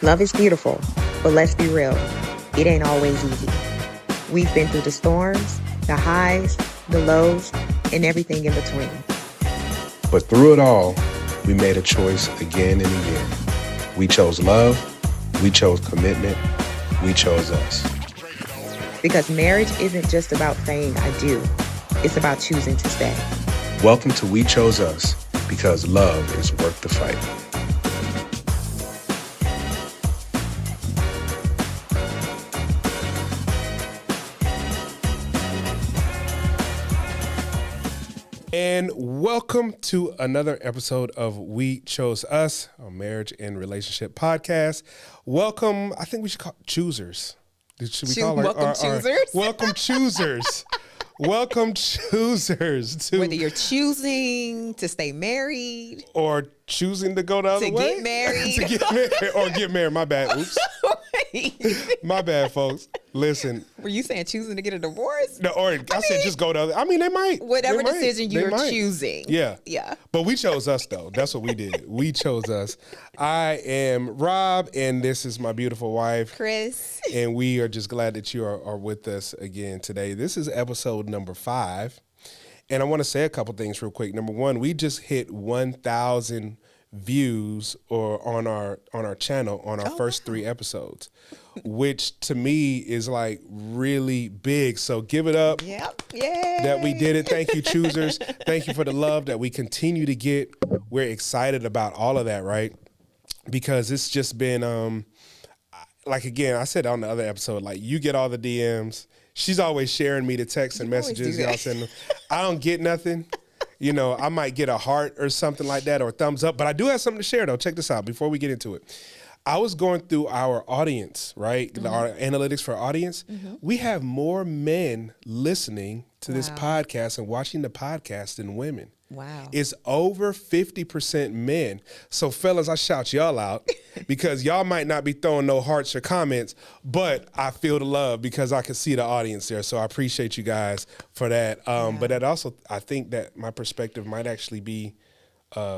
Love is beautiful, but let's be real, it ain't always easy. We've been through the storms, the highs, the lows, and everything in between. But through it all, we made a choice again and again. We chose love, we chose commitment, we chose us. Because marriage isn't just about saying I do, it's about choosing to stay. Welcome to We Chose Us, because love is worth the fight. And welcome to another episode of We Chose Us, a marriage and relationship podcast. Welcome, I think we should call choosers. Should we call welcome choosers? Welcome choosers. Welcome choosers to whether you're choosing to stay married or choosing to go the other way. Get married. To get married or get married. My bad. Oops. My bad, folks. Listen. Were you saying choosing to get a divorce? No, or I said just go the other. I mean, they might. Whatever decision you're choosing. Yeah. Yeah. But we chose us, though. That's what we did. We chose us. I am Rob, and this is my beautiful wife, Chris. And we are just glad that you are with us again today. This is episode number 5. And I want to say a couple things real quick. Number one, we just hit 1,000 views or on our channel on our first 3 episodes, which to me is like really big. So give it up. Yep. Yay. That we did it. Thank you, choosers. Thank you for the love that we continue to get. We're excited about all of that, right? Because it's just been like, again, I said on the other episode, like, you get all the DMs. She's always sharing me the texts and messages y'all send them. I don't get nothing. You know, I might get a heart or something like that or a thumbs up, but I do have something to share, though. Check this out before we get into it. I was going through our audience, right? Mm-hmm. Our analytics for our audience. Mm-hmm. We have more men listening to this podcast and watching the podcast than women. Wow. It's over 50% men. So, fellas, I shout y'all out because y'all might not be throwing no hearts or comments, but I feel the love because I can see the audience there. So I appreciate you guys for that. But that also, I think that my perspective might actually be,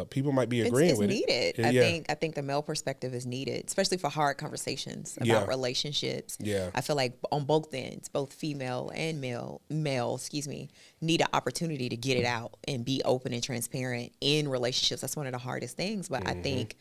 people might be agreeing with it. It's needed. I think the male perspective is needed, especially for hard conversations about relationships. Yeah. I feel like on both ends, both female and male, need an opportunity to get it out and be open and transparent in relationships. That's one of the hardest things. But I think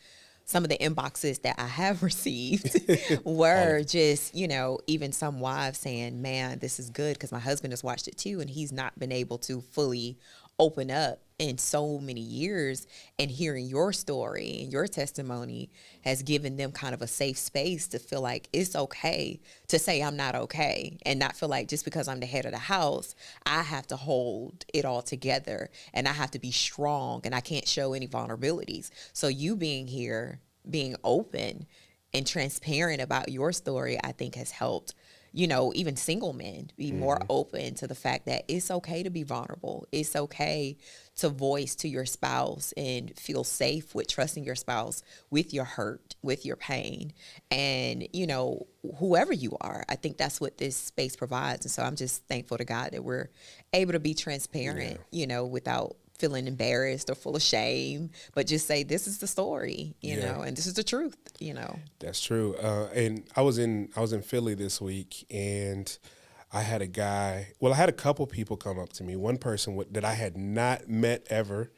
some of the inboxes that I have received were just, even some wives saying, man, this is good because my husband has watched it too and he's not been able to fully open up in so many years, and hearing your story and your testimony has given them kind of a safe space to feel like it's okay to say I'm not okay and not feel like just because I'm the head of the house, I have to hold it all together and I have to be strong and I can't show any vulnerabilities. So you being here, being open and transparent about your story, I think has helped even single men be more open to the fact that it's okay to be vulnerable. It's okay to voice to your spouse and feel safe with trusting your spouse with your hurt, with your pain, and, whoever you are. I think that's what this space provides. And so I'm just thankful to God that we're able to be transparent, without feeling embarrassed or full of shame, but just say, this is the story, and this is the truth, That's true. And I was in Philly this week, and I had I had a couple people come up to me. One person that I had not met ever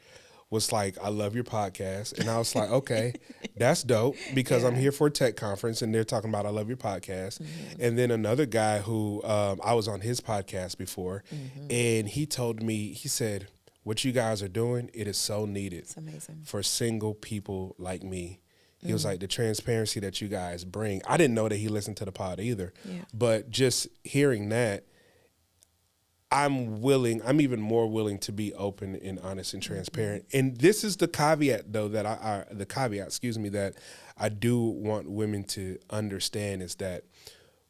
was like, I love your podcast. And I was like, okay, that's dope because I'm here for a tech conference and they're talking about I love your podcast. Mm-hmm. And then another guy who I was on his podcast before, and he told me, he said, what you guys are doing, it is so needed. It's amazing. For single people like me. He was like, the transparency that you guys bring. I didn't know that he listened to the pod either. Yeah. But just hearing that, I'm even more willing to be open and honest and transparent. And this is the caveat, though, that that I do want women to understand is that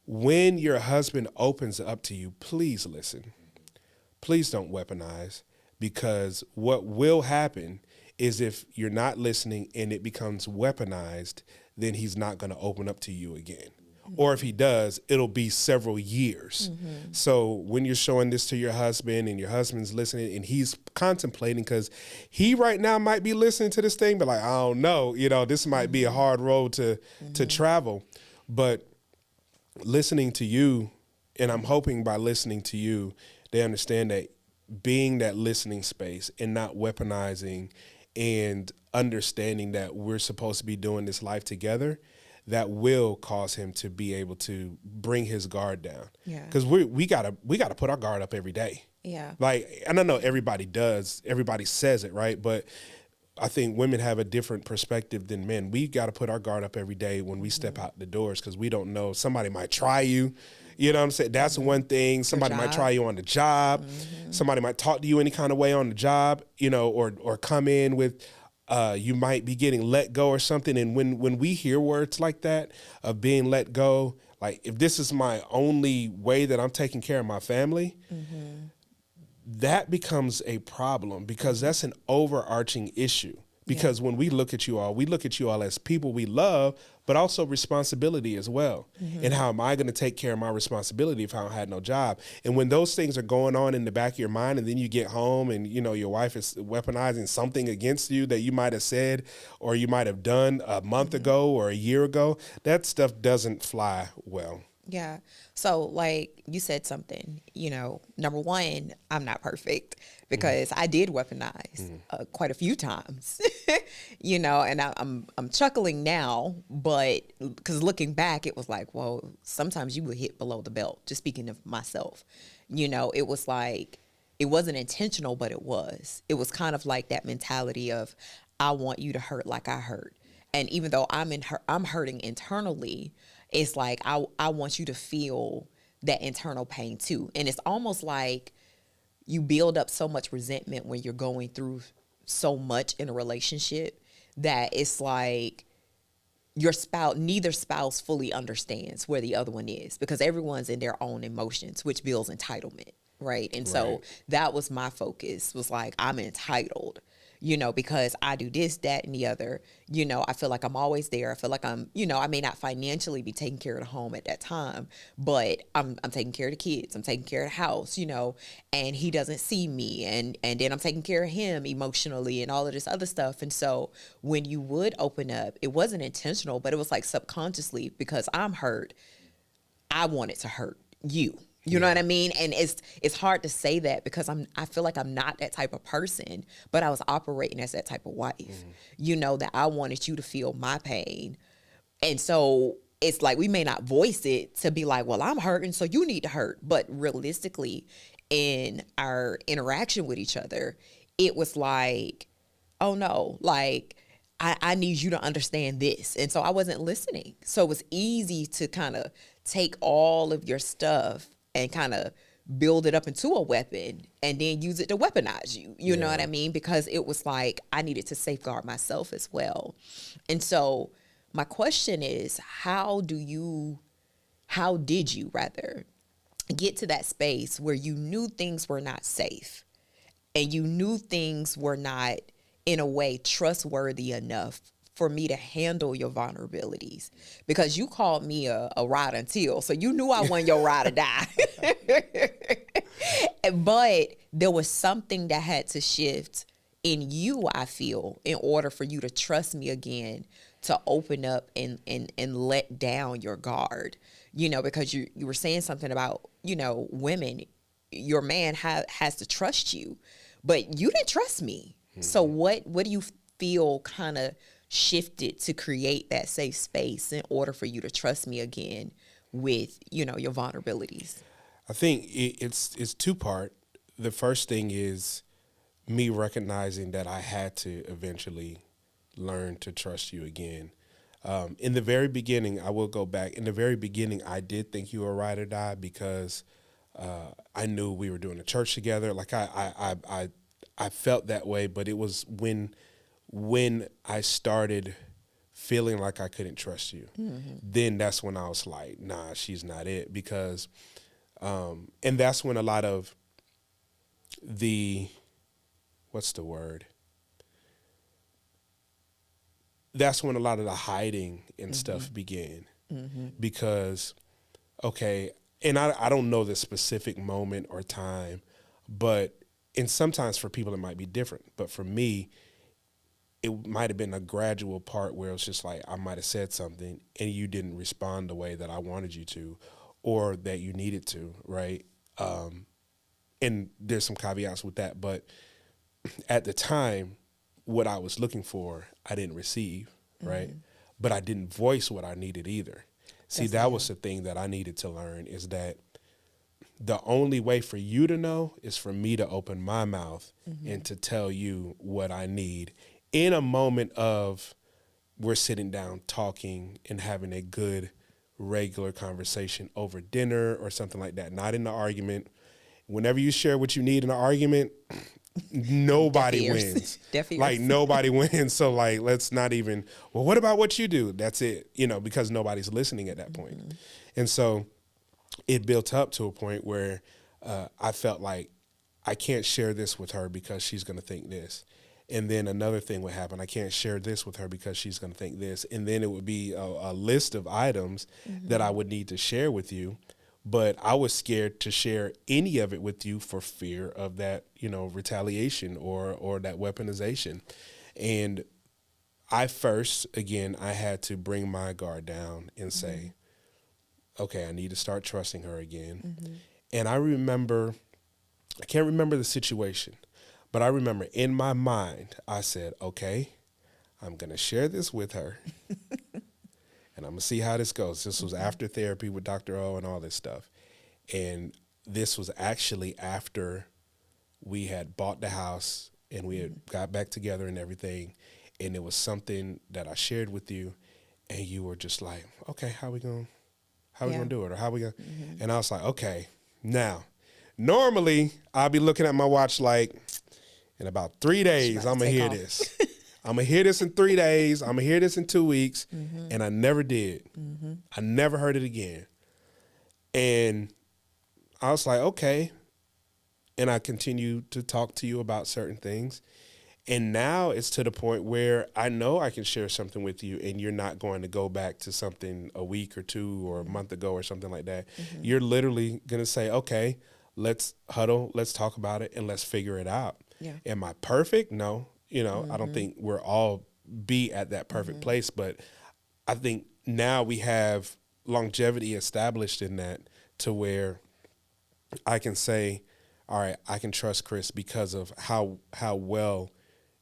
when your husband opens up to you, please listen. Please don't weaponize. Because what will happen is if you're not listening and it becomes weaponized, then he's not going to open up to you again. or if he does, it'll be several years. So when you're showing this to your husband and your husband's listening and he's contemplating, because he right now might be listening to this thing, but like, I don't know, this might be a hard road to travel. But listening to you, and I'm hoping by listening to you, they understand that being that listening space and not weaponizing and understanding that we're supposed to be doing this life together, that will cause him to be able to bring his guard down. Yeah. Because we gotta put our guard up every day. Yeah. Like, and I know everybody does, everybody says it, right? But I think women have a different perspective than men. We got to put our guard up every day when we step out the doors, because we don't know. Somebody might try you. You know what I'm saying? That's one thing. Somebody might try you on the job. Somebody might talk to you any kind of way on the job, or come in with, you might be getting let go or something. And when we hear words like that of being let go, like, if this is my only way that I'm taking care of my family, that becomes a problem, because that's an overarching issue. Because when we look at you all as people we love, but also responsibility as well. And how am I going to take care of my responsibility if I don't have no job? And when those things are going on in the back of your mind, and then you get home and, your wife is weaponizing something against you that you might have said or you might have done a month ago or a year ago, that stuff doesn't fly well. Yeah. So, like you said something, number one, I'm not perfect, because I did weaponize quite a few times, and I'm chuckling now, but because looking back, it was like, well, sometimes you would hit below the belt. Just speaking of myself, it was like, it wasn't intentional, but it was kind of like that mentality of, I want you to hurt like I hurt. And even though I'm hurting internally, it's like, I want you to feel that internal pain too. And it's almost like you build up so much resentment when you're going through so much in a relationship, that it's like neither spouse fully understands where the other one is, because everyone's in their own emotions, which builds entitlement. Right. And so that was my focus, was like, I'm entitled, because I do this, that, and the other. I feel like I'm always there. I feel like I'm, I may not financially be taking care of the home at that time, but I'm taking care of the kids. I'm taking care of the house, and he doesn't see me. And then I'm taking care of him emotionally and all of this other stuff. And so when you would open up, it wasn't intentional, but it was like subconsciously, because I'm hurt, I wanted to hurt you. You know what I mean? And it's hard to say that, because I feel like I'm not that type of person, but I was operating as that type of wife, that I wanted you to feel my pain. And so it's like, we may not voice it to be like, well, I'm hurting, so you need to hurt. But realistically, in our interaction with each other, it was like, oh no, like, I need you to understand this. And so I wasn't listening. So it was easy to kind of take all of your stuff and kind of build it up into a weapon and then use it to weaponize you. You know what I mean? Because it was like, I needed to safeguard myself as well. And so my question is, how did you get to that space where you knew things were not safe, and you knew things were not, in a way, trustworthy enough for me to handle your vulnerabilities? Because you called me a ride until, so you knew I wasn't your ride or die. But there was something that had to shift in you, I feel, in order for you to trust me again, to open up and let down your guard. Because you were saying something about, women, your man has to trust you, but you didn't trust me. So what do you feel kind of shifted to create that safe space in order for you to trust me again with, your vulnerabilities? I think it's two-part. The first thing is me recognizing that I had to eventually learn to trust you again. In the very beginning, I will go back. In the very beginning, I did think you were a ride or die, because I knew we were doing a church together. Like I felt that way, but it was when I started feeling like I couldn't trust you, then that's when I was like, nah, she's not it. Because, and that's when a lot of that's when a lot of the hiding and stuff began. because, okay, and I don't know the specific moment or time, and sometimes for people it might be different. But for me, it might have been a gradual part where it's just like I might have said something and you didn't respond the way that I wanted you to or that you needed to, right? And there's some caveats with that, but at the time, what I was looking for, I didn't receive, right? But I didn't voice what I needed either. See, that was the thing that I needed to learn, is that the only way for you to know is for me to open my mouth and to tell you what I need in a moment of we're sitting down talking and having a good, regular conversation over dinner or something like that, not in the argument. Whenever you share what you need in an argument, nobody wins. Like, nobody wins. So, like, let's not even, well, what about what you do? That's it, because nobody's listening at that point. And so it built up to a point where I felt like I can't share this with her because she's going to think this. And then another thing would happen. I can't share this with her because she's going to think this. And then it would be a list of items that I would need to share with you. But I was scared to share any of it with you for fear of that, retaliation or that weaponization. And I had to bring my guard down and say, okay, I need to start trusting her again. And I can't remember the situation, but I remember in my mind, I said, okay, I'm going to share this with her. And I'm going to see how this goes. This was after therapy with Dr. O and all this stuff. And this was actually after we had bought the house and we had got back together and everything. And it was something that I shared with you. And you were just like, okay, how we going to do it? Or how we going to? And I was like, okay, now, normally I'll be looking at my watch like, in about 3 days, I'm going to hear this. I'm going to hear this in 3 days. I'm going to hear this in 2 weeks. And I never did. I never heard it again. And I was like, okay. And I continued to talk to you about certain things. And now it's to the point where I know I can share something with you and you're not going to go back to something a week or two or a month ago or something like that. You're literally going to say, okay, let's huddle, let's talk about it, and let's figure it out. Am I perfect? No. I don't think we're all be at that perfect place, but I think now we have longevity established in that to where I can say, all right, I can trust Chris because of how well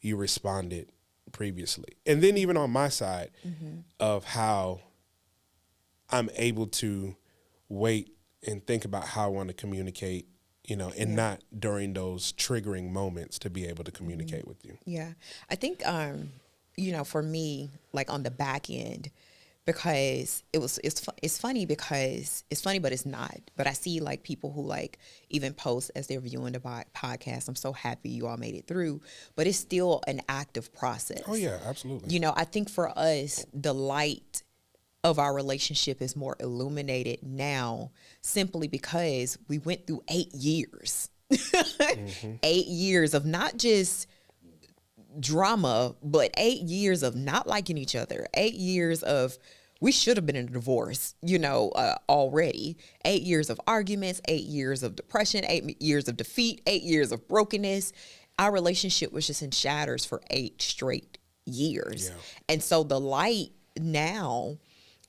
you responded previously. And then even on my side of how I'm able to wait and think about how I want to communicate, and not during those triggering moments to be able to communicate with you. Yeah. I think, for me, like on the back end, because it's funny because it's funny, but it's not. But I see like people who like even post as they're viewing the podcast, I'm so happy you all made it through, but it's still an active process. Oh yeah, absolutely. I think for us, the light of our relationship is more illuminated now simply because we went through 8 years. 8 years of not just drama, but 8 years of not liking each other. 8 years of, we should have been in a divorce, already. 8 years of arguments, 8 years of depression, 8 years of defeat, 8 years of brokenness. Our relationship was just in shatters for 8 straight years. Yeah. And so the light now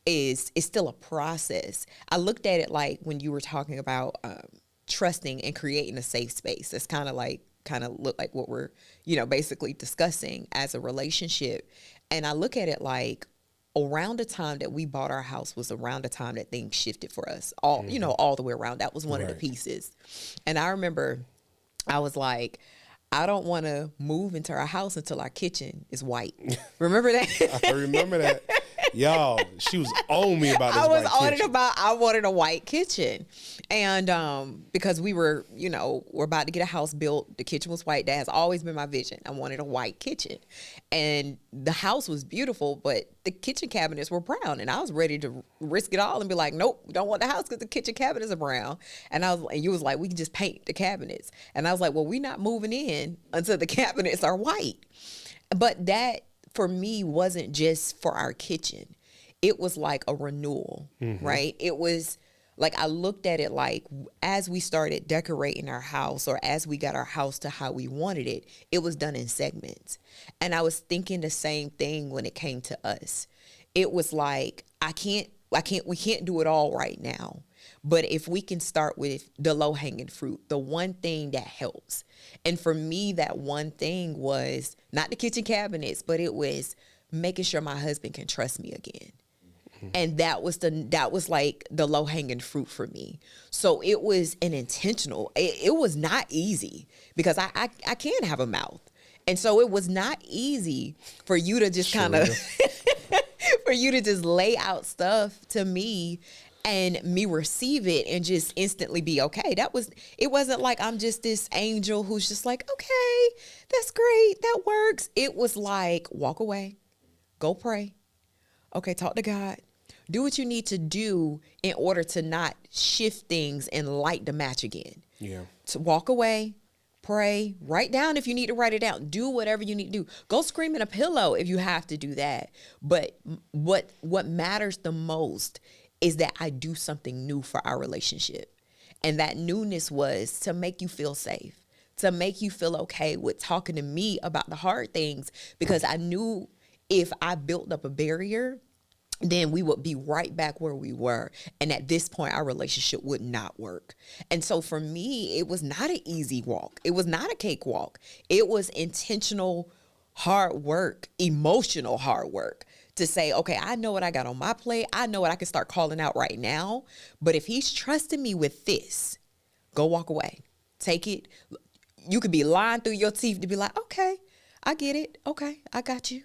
is still a process. I looked at it like when you were talking about trusting and creating a safe space. It's kind of look like what we're, basically discussing as a relationship. And I look at it like around the time that we bought our house was around the time that things shifted for us. All the way around. That was one of the pieces. And I remember I was like, I don't want to move into our house until our kitchen is white. Remember that? I remember that. Y'all, she was on me about this white kitchen. I wanted a white kitchen. And because we were, we're about to get a house built. The kitchen was white. That has always been my vision. I wanted a white kitchen. And the house was beautiful, but the kitchen cabinets were brown. And I was ready to risk it all and be like, nope, we don't want the house because the kitchen cabinets are brown. And you was like, we can just paint the cabinets. And I was like, well, we're not moving in until the cabinets are white. But that, for me, wasn't just for our kitchen. it was like a renewal, right? It was like, I looked at it like, as we started decorating our house, or as we got our house to how we wanted it, it was done in segments. And I was thinking the same thing when it came to us. It was like, we can't do it all right now. But if we can start with the low hanging fruit, the one thing that helps. And for me, that one thing was not the kitchen cabinets, but it was making sure my husband can trust me again. And that was like the low hanging fruit for me. So it was an intentional, it was not easy, because I can have a mouth. And so it was not easy for you to just kind of, for you to just lay out stuff to me and me receive it and just instantly be okay. It wasn't like I'm just this angel who's just like, okay, that's great, that works. It was like, walk away, go pray. Okay, talk to God. Do what you need to do in order to not shift things and light the match again. Yeah. To walk away, pray, write down if you need to write it down. Do whatever you need to do. Go scream in a pillow if you have to do that. But what matters the most is that I do something new for our relationship. And that newness was to make you feel safe, to make you feel okay with talking to me about the hard things, because I knew if I built up a barrier, then we would be right back where we were. And at this point, our relationship would not work. And so for me, it was not an easy walk. It was not a cakewalk. It was intentional, hard work, emotional hard work to say, okay, I know what I got on my plate. I know what I can start calling out right now. But if he's trusting me with this, go walk away. Take it. You could be lying through your teeth to be like, okay, I get it. Okay, I got you.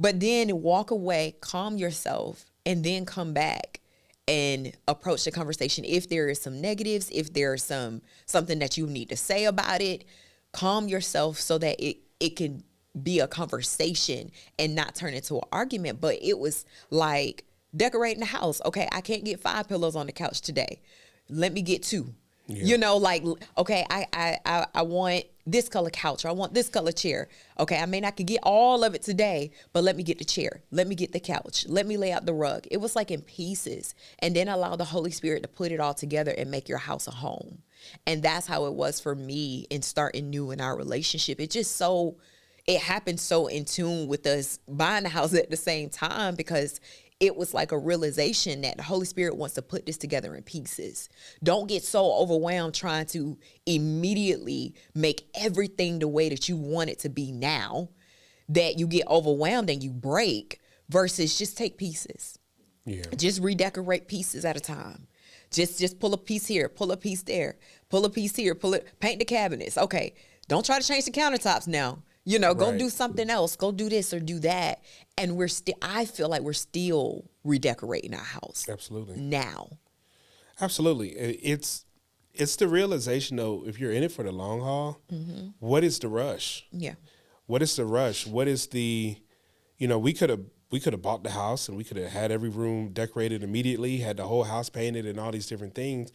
But then walk away, calm yourself, and then come back and approach the conversation. If there is some negatives, if there's something that you need to say about it, calm yourself so that it can be a conversation and not turn into an argument. But it was like decorating the house. Okay, I can't get 5 pillows on the couch today. Let me get 2. Yeah. You know, like, okay, I want this color couch, or I want this color chair. Okay, I may not could get all of it today, but let me get the chair. Let me get the couch. Let me lay out the rug. It was like in pieces. And then allow the Holy Spirit to put it all together and make your house a home. And that's how it was for me in starting new in our relationship. It happened so in tune with us buying the house at the same time, because it was like a realization that the Holy Spirit wants to put this together in pieces. Don't get so overwhelmed trying to immediately make everything the way that you want it to be now that you get overwhelmed and you break, versus just take pieces. Yeah. Just redecorate pieces at a time. Just pull a piece here, pull a piece there, pull a piece here, paint the cabinets. Okay, don't try to change the countertops now. You know, go do something else. Go do this or do that. And I feel like we're still redecorating our house. Absolutely. Now. Absolutely. It's the realization, though, if you're in it for the long haul, what is the rush? Yeah. What is the rush? What is we could have bought the house and we could have had every room decorated immediately, had the whole house painted and all these different things.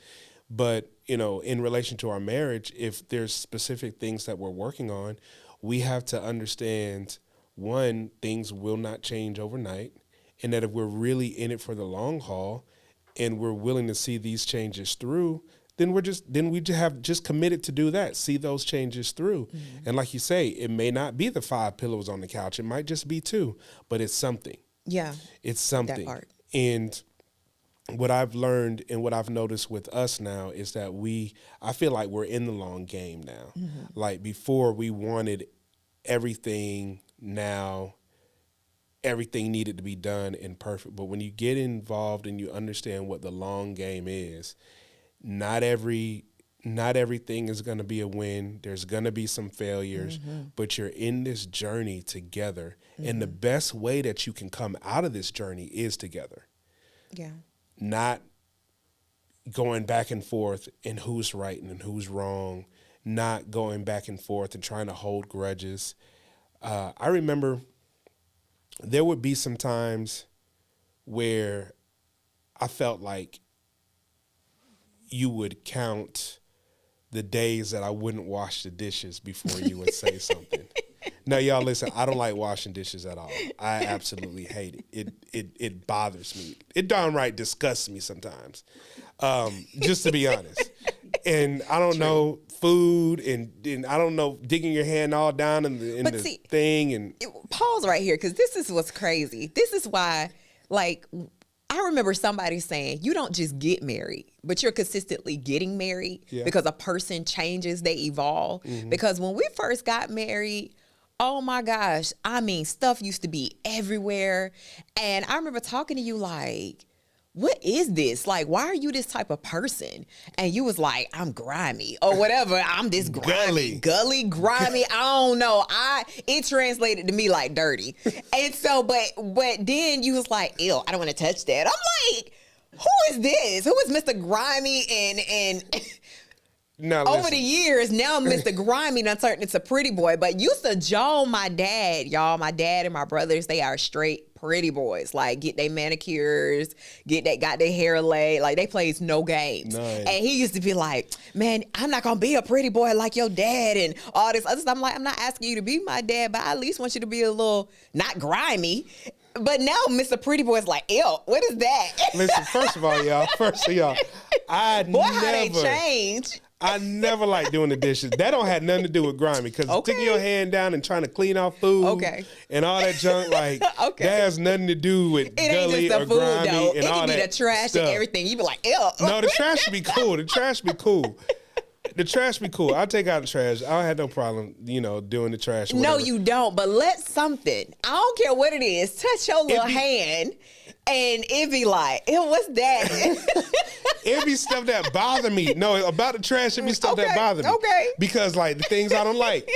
But, in relation to our marriage, if there's specific things that we're working on, we have to understand, one, things will not change overnight, and that if we're really in it for the long haul and we're willing to see these changes through, then we have just committed to do that, see those changes through. Mm-hmm. And like you say, it may not be the 5 pillows on the couch. It might just be 2, but it's something. Yeah. It's something. That part. And what I've learned and what I've noticed with us now is that I feel like we're in the long game now. Mm-hmm. Like before, we wanted everything now, everything needed to be done and perfect. But when you get involved and you understand what the long game is, not everything is going to be a win. There's going to be some failures, but you're in this journey together. Mm-hmm. And the best way that you can come out of this journey is together. Yeah. Not going back and forth in who's right and who's wrong, not going back and forth and trying to hold grudges. I remember there would be some times where I felt like you would count the days that I wouldn't wash the dishes before you would say something. No, y'all listen, I don't like washing dishes at all. I absolutely hate it. It bothers me. It downright disgusts me sometimes. Just to be honest. And I don't know food and I don't know digging your hand all down in the thing and pause right here, because this is what's crazy. This is why, like, I remember somebody saying, you don't just get married, but you're consistently getting married because a person changes, they evolve. Because when we first got married, oh my gosh, I mean, stuff used to be everywhere. And I remember talking to you like, what is this? Like, why are you this type of person? And you was like, I'm grimy or whatever. I'm this grimy, gully, grimy. I don't know. It translated to me like dirty. And so, but then you was like, ew, I don't want to touch that. I'm like, who is this? Who is Mr. Grimy? And no, over the years, now Mr. Grimy done turned into pretty boy. But used to Joe, my dad, y'all, my dad and my brothers, they are straight pretty boys. Like, get their manicures, got their hair laid. Like, they plays no games. Nice. And he used to be like, man, I'm not going to be a pretty boy like your dad and all this other stuff. I'm like, I'm not asking you to be my dad, but I at least want you to be a little, not grimy. But now Mr. Pretty Boy is like, ew, what is that? Listen, first of all, y'all, how they change. I never liked doing the dishes. That don't have nothing to do with grimy, because sticking your hand down and trying to clean out food and all that junk, like, that has nothing to do with gully or grimy and all that. It can be the trash stuff. And everything. You be like, ew. No, the trash should be cool. The trash should be cool. The trash be cool. I'll take out the trash. I don't have no problem, doing the trash. No, you don't. But let something, I don't care what it is, touch your little hand and it be like, ew, what's that? It be stuff that bother me. No, about the trash, it be stuff that bother me. Okay. Because, like, the things I don't like.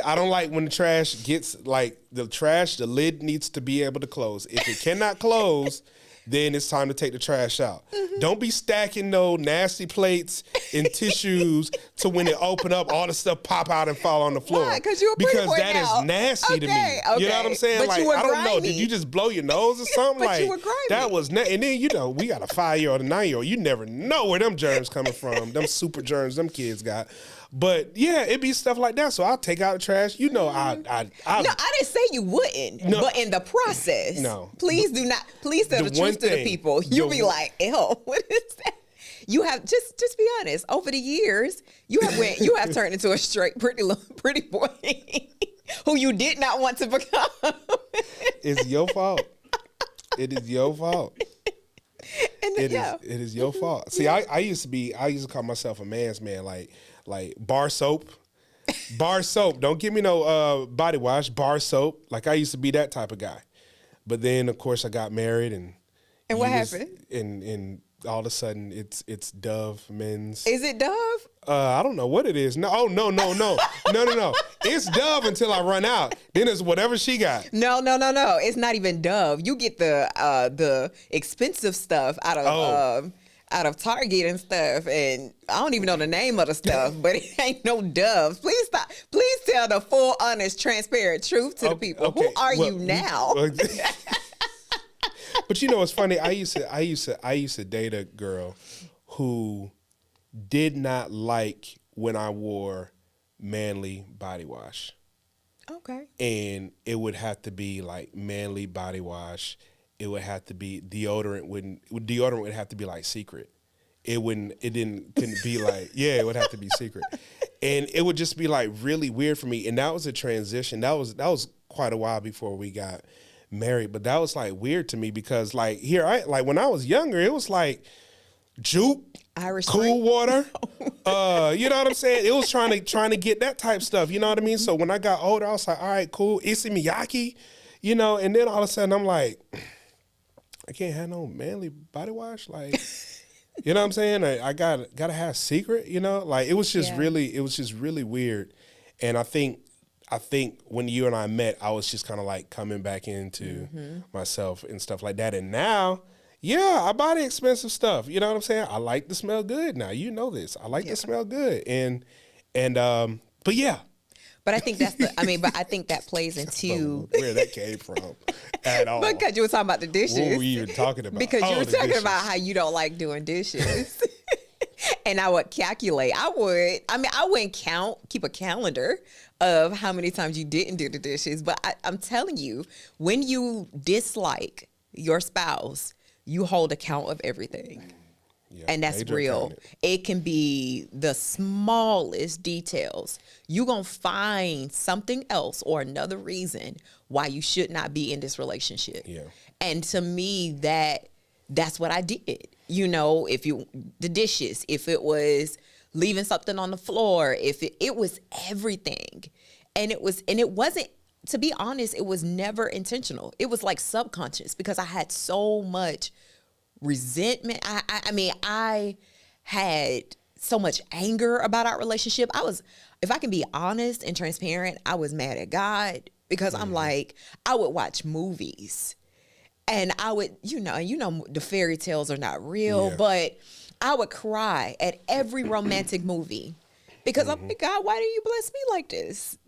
I don't like when the trash gets, like, the lid needs to be able to close. If it cannot close, then it's time to take the trash out. Don't be stacking no nasty plates and tissues to when it open up, all the stuff pop out and fall on the floor. Why? Because you're a pretty boy that now. Is nasty to me. Okay. You know what I'm saying? But like, you were I don't grimy. know. Did you just blow your nose or something? But like, you were grimy. That was and then, we got a 5-year-old, a 9-year-old. You never know where them germs coming from. Them super germs them kids got. But yeah, it'd be stuff like that. So I'll take out the trash. No, I didn't say you wouldn't. No. But in the process, please tell the truth to the people. You'll be like, ew, what is that? You have just be honest. Over the years, you have turned into a straight pretty boy who you did not want to become. It's your fault. It is your fault. It is your fault. See, I used to call myself a man's man, like bar soap. Bar soap. Don't give me no body wash. Bar soap. Like, I used to be that type of guy. But then, of course, I got married and what happened? And all of a sudden, it's Dove Men's. Is it Dove? I don't know what it is. No, no. It's Dove until I run out. Then it's whatever she got. No. It's not even Dove. You get the expensive stuff out of Target and stuff, and I don't even know the name of the stuff, but it ain't no Doves. Please stop. Please tell the full, honest, transparent truth to the people. Okay. Who are you now? But it's funny. I used to date a girl who did not like when I wore manly body wash. Okay. And it would have to be like manly body wash. It would have to be deodorant would have to be like secret. It couldn't be like, it would have to be secret. And it would just be like really weird for me. And that was a transition. That was quite a while before we got married. But that was like weird to me because like when I was younger, it was like juke, Irish cool spring. Water. You know what I'm saying? It was trying to get that type stuff. You know what I mean? So when I got older, I was like, all right, cool. Issey Miyake, and then all of a sudden I'm like, I can't have no manly body wash. Like, you know what I'm saying? I gotta have secret, like it was just really weird. And I think when you and I met, I was just kind of like coming back into myself and stuff like that. And now, I buy the expensive stuff. You know what I'm saying? I like to smell good now. You know this. I like to smell good. But yeah. But I think I think that plays into where that came from at all. Because you were talking about the dishes. What were you even talking about? Because you were talking about how you don't like doing dishes. And I would calculate. I wouldn't keep a calendar of how many times you didn't do the dishes. But I'm telling you, when you dislike your spouse, you hold account of everything. Yeah, and that's real. It can be the smallest details. You're going to find something else or another reason why you should not be in this relationship. Yeah. And to me, that's what I did. You know, the dishes, if it was leaving something on the floor, if it was everything. And it wasn't, to be honest, it was never intentional. It was like subconscious because I had so much resentment. I had so much anger about our relationship. If I can be honest and transparent, I was mad at God because I'm like, I would watch movies and I would, the fairy tales are not real, but I would cry at every romantic movie because I'm like, God, why do you bless me like this?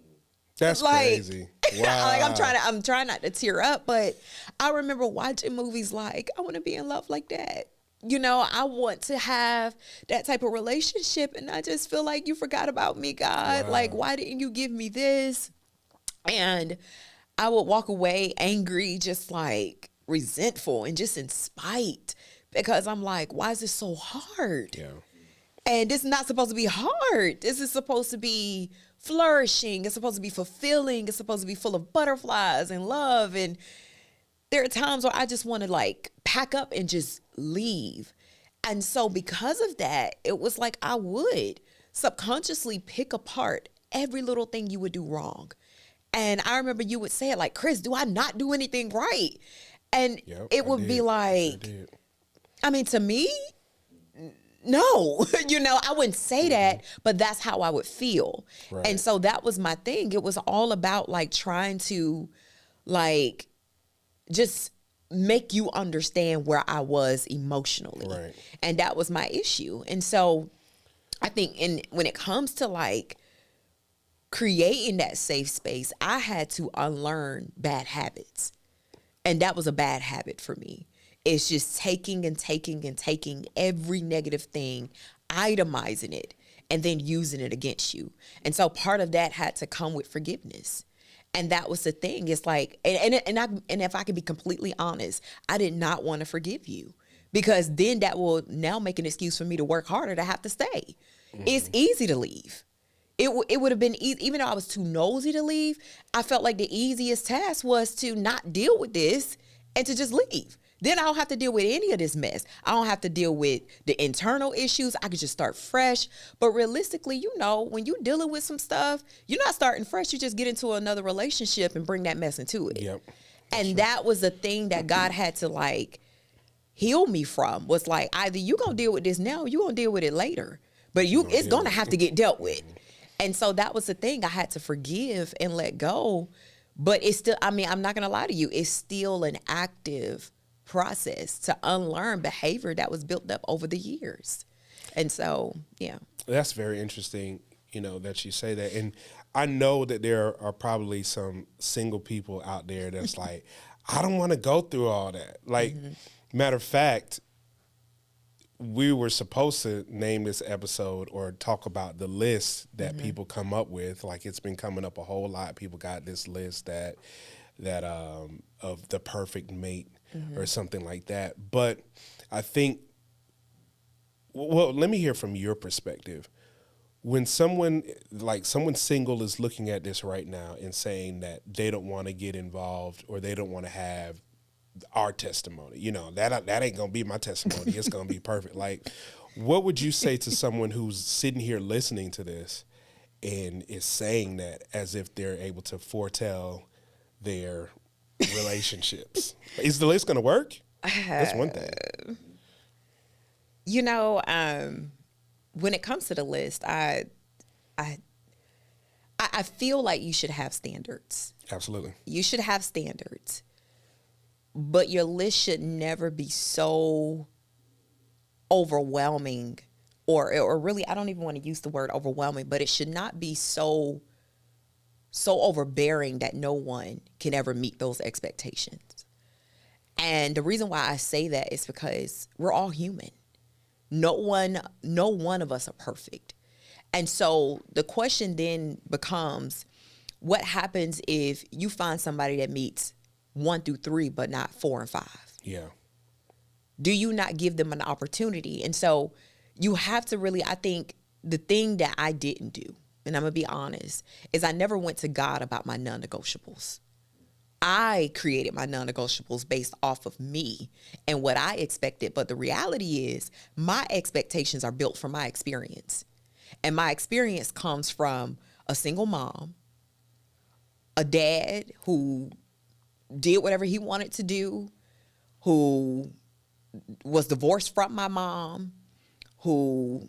That's crazy. Wow. I'm trying not to tear up, but I remember watching movies like, I want to be in love like that. You know, I want to have that type of relationship, and I just feel like you forgot about me, God. Wow. Like, why didn't you give me this? And I would walk away angry, just like resentful and just in spite because I'm like, why is this so hard? Yeah. And this is not supposed to be hard. This is supposed to be flourishing. It's supposed to be fulfilling. It's supposed to be full of butterflies and love. And there are times where I just want to like pack up and just leave. And so because of that, it was like I would subconsciously pick apart every little thing you would do wrong. And I remember you would say it like, Chris, do I not do anything right? And it would be like, to me, no, I wouldn't say that, but that's how I would feel. Right. And so that was my thing. It was all about like trying to like just make you understand where I was emotionally. Right. And that was my issue. And so I think when it comes to like creating that safe space, I had to unlearn bad habits. And that was a bad habit for me. It's just taking and taking and taking every negative thing, itemizing it, and then using it against you. And so part of that had to come with forgiveness. And that was the thing. It's like, and if I can be completely honest, I did not want to forgive you because then that will now make an excuse for me to work harder to have to stay. Mm-hmm. It's easy to leave. It would have been easy. Even though I was too nosy to leave, I felt like the easiest task was to not deal with this and to just leave. Then I don't have to deal with any of this mess. I don't have to deal with the internal issues. I could just start fresh. But realistically, when you're dealing with some stuff, you're not starting fresh. You just get into another relationship and bring that mess into it. Yep. And that was the thing that God had to like heal me from, was like, either you're going to deal with this now or you're going to deal with it later. But it's going to have to get dealt with. And so that was the thing. I had to forgive and let go. But it's still, I'm not going to lie to you, it's still an active process to unlearn behavior that was built up over the years. And so, yeah. That's very interesting, that you say that. And I know that there are probably some single people out there that's like, I don't want to go through all that. Like, matter of fact, we were supposed to name this episode or talk about the list that people come up with. Like, it's been coming up a whole lot. People got this list that of the perfect mate or something like that. But I think, well, let me hear from your perspective. When someone single is looking at this right now and saying that they don't want to get involved or they don't want to have our testimony, that ain't gonna be my testimony. It's gonna be perfect. Like, what would you say to someone who's sitting here listening to this and is saying that as if they're able to foretell their relationships? Is the list gonna work? That's one thing. When it comes to the list, I feel like you should have standards. Absolutely. You should have standards. But your list should never be so overwhelming or really, I don't even want to use the word overwhelming, but it should not be so overbearing that no one can ever meet those expectations. And the reason why I say that is because we're all human. No one of us are perfect. And so the question then becomes, what happens if you find somebody that meets 1 through 3, but not 4 and 5? Yeah. Do you not give them an opportunity? And so you have to really, I think the thing that I didn't do, and I'm going to be honest, is I never went to God about my non-negotiables. I created my non-negotiables based off of me and what I expected. But the reality is my expectations are built from my experience. And my experience comes from a single mom, a dad who did whatever he wanted to do, who was divorced from my mom, who,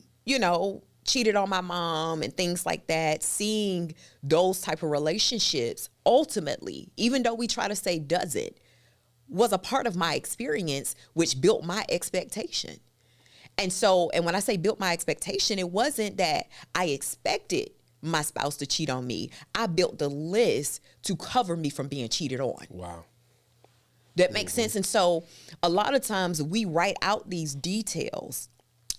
cheated on my mom and things like that. Seeing those type of relationships ultimately, even though we try to say doesn't, was a part of my experience, which built my expectation. And when I say built my expectation, it wasn't that I expected my spouse to cheat on me. I built the list to cover me from being cheated on. Wow. That makes sense. And so a lot of times we write out these details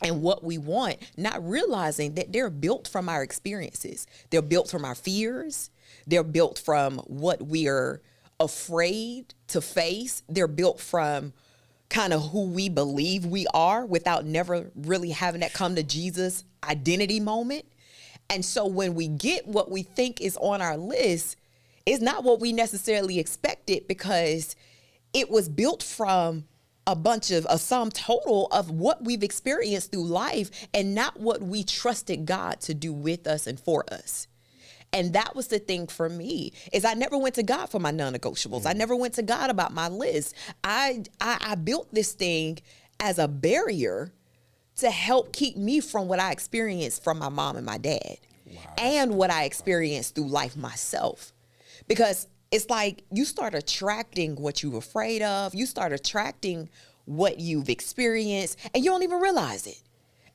and what we want, not realizing that they're built from our experiences. They're built from our fears. They're built from what we are afraid to face. They're built from kind of who we believe we are without never really having that come to Jesus identity moment. And so when we get what we think is on our list, it's not what we necessarily expected, because it was built from a sum total of what we've experienced through life and not what we trusted God to do with us and for us. And that was the thing for me, is I never went to God for my non-negotiables. I never went to God about my list. I built this thing as a barrier to help keep me from what I experienced from my mom and my dad. Wow, and what I experienced through life myself. Because it's like you start attracting what you're afraid of. You start attracting what you've experienced, and you don't even realize it.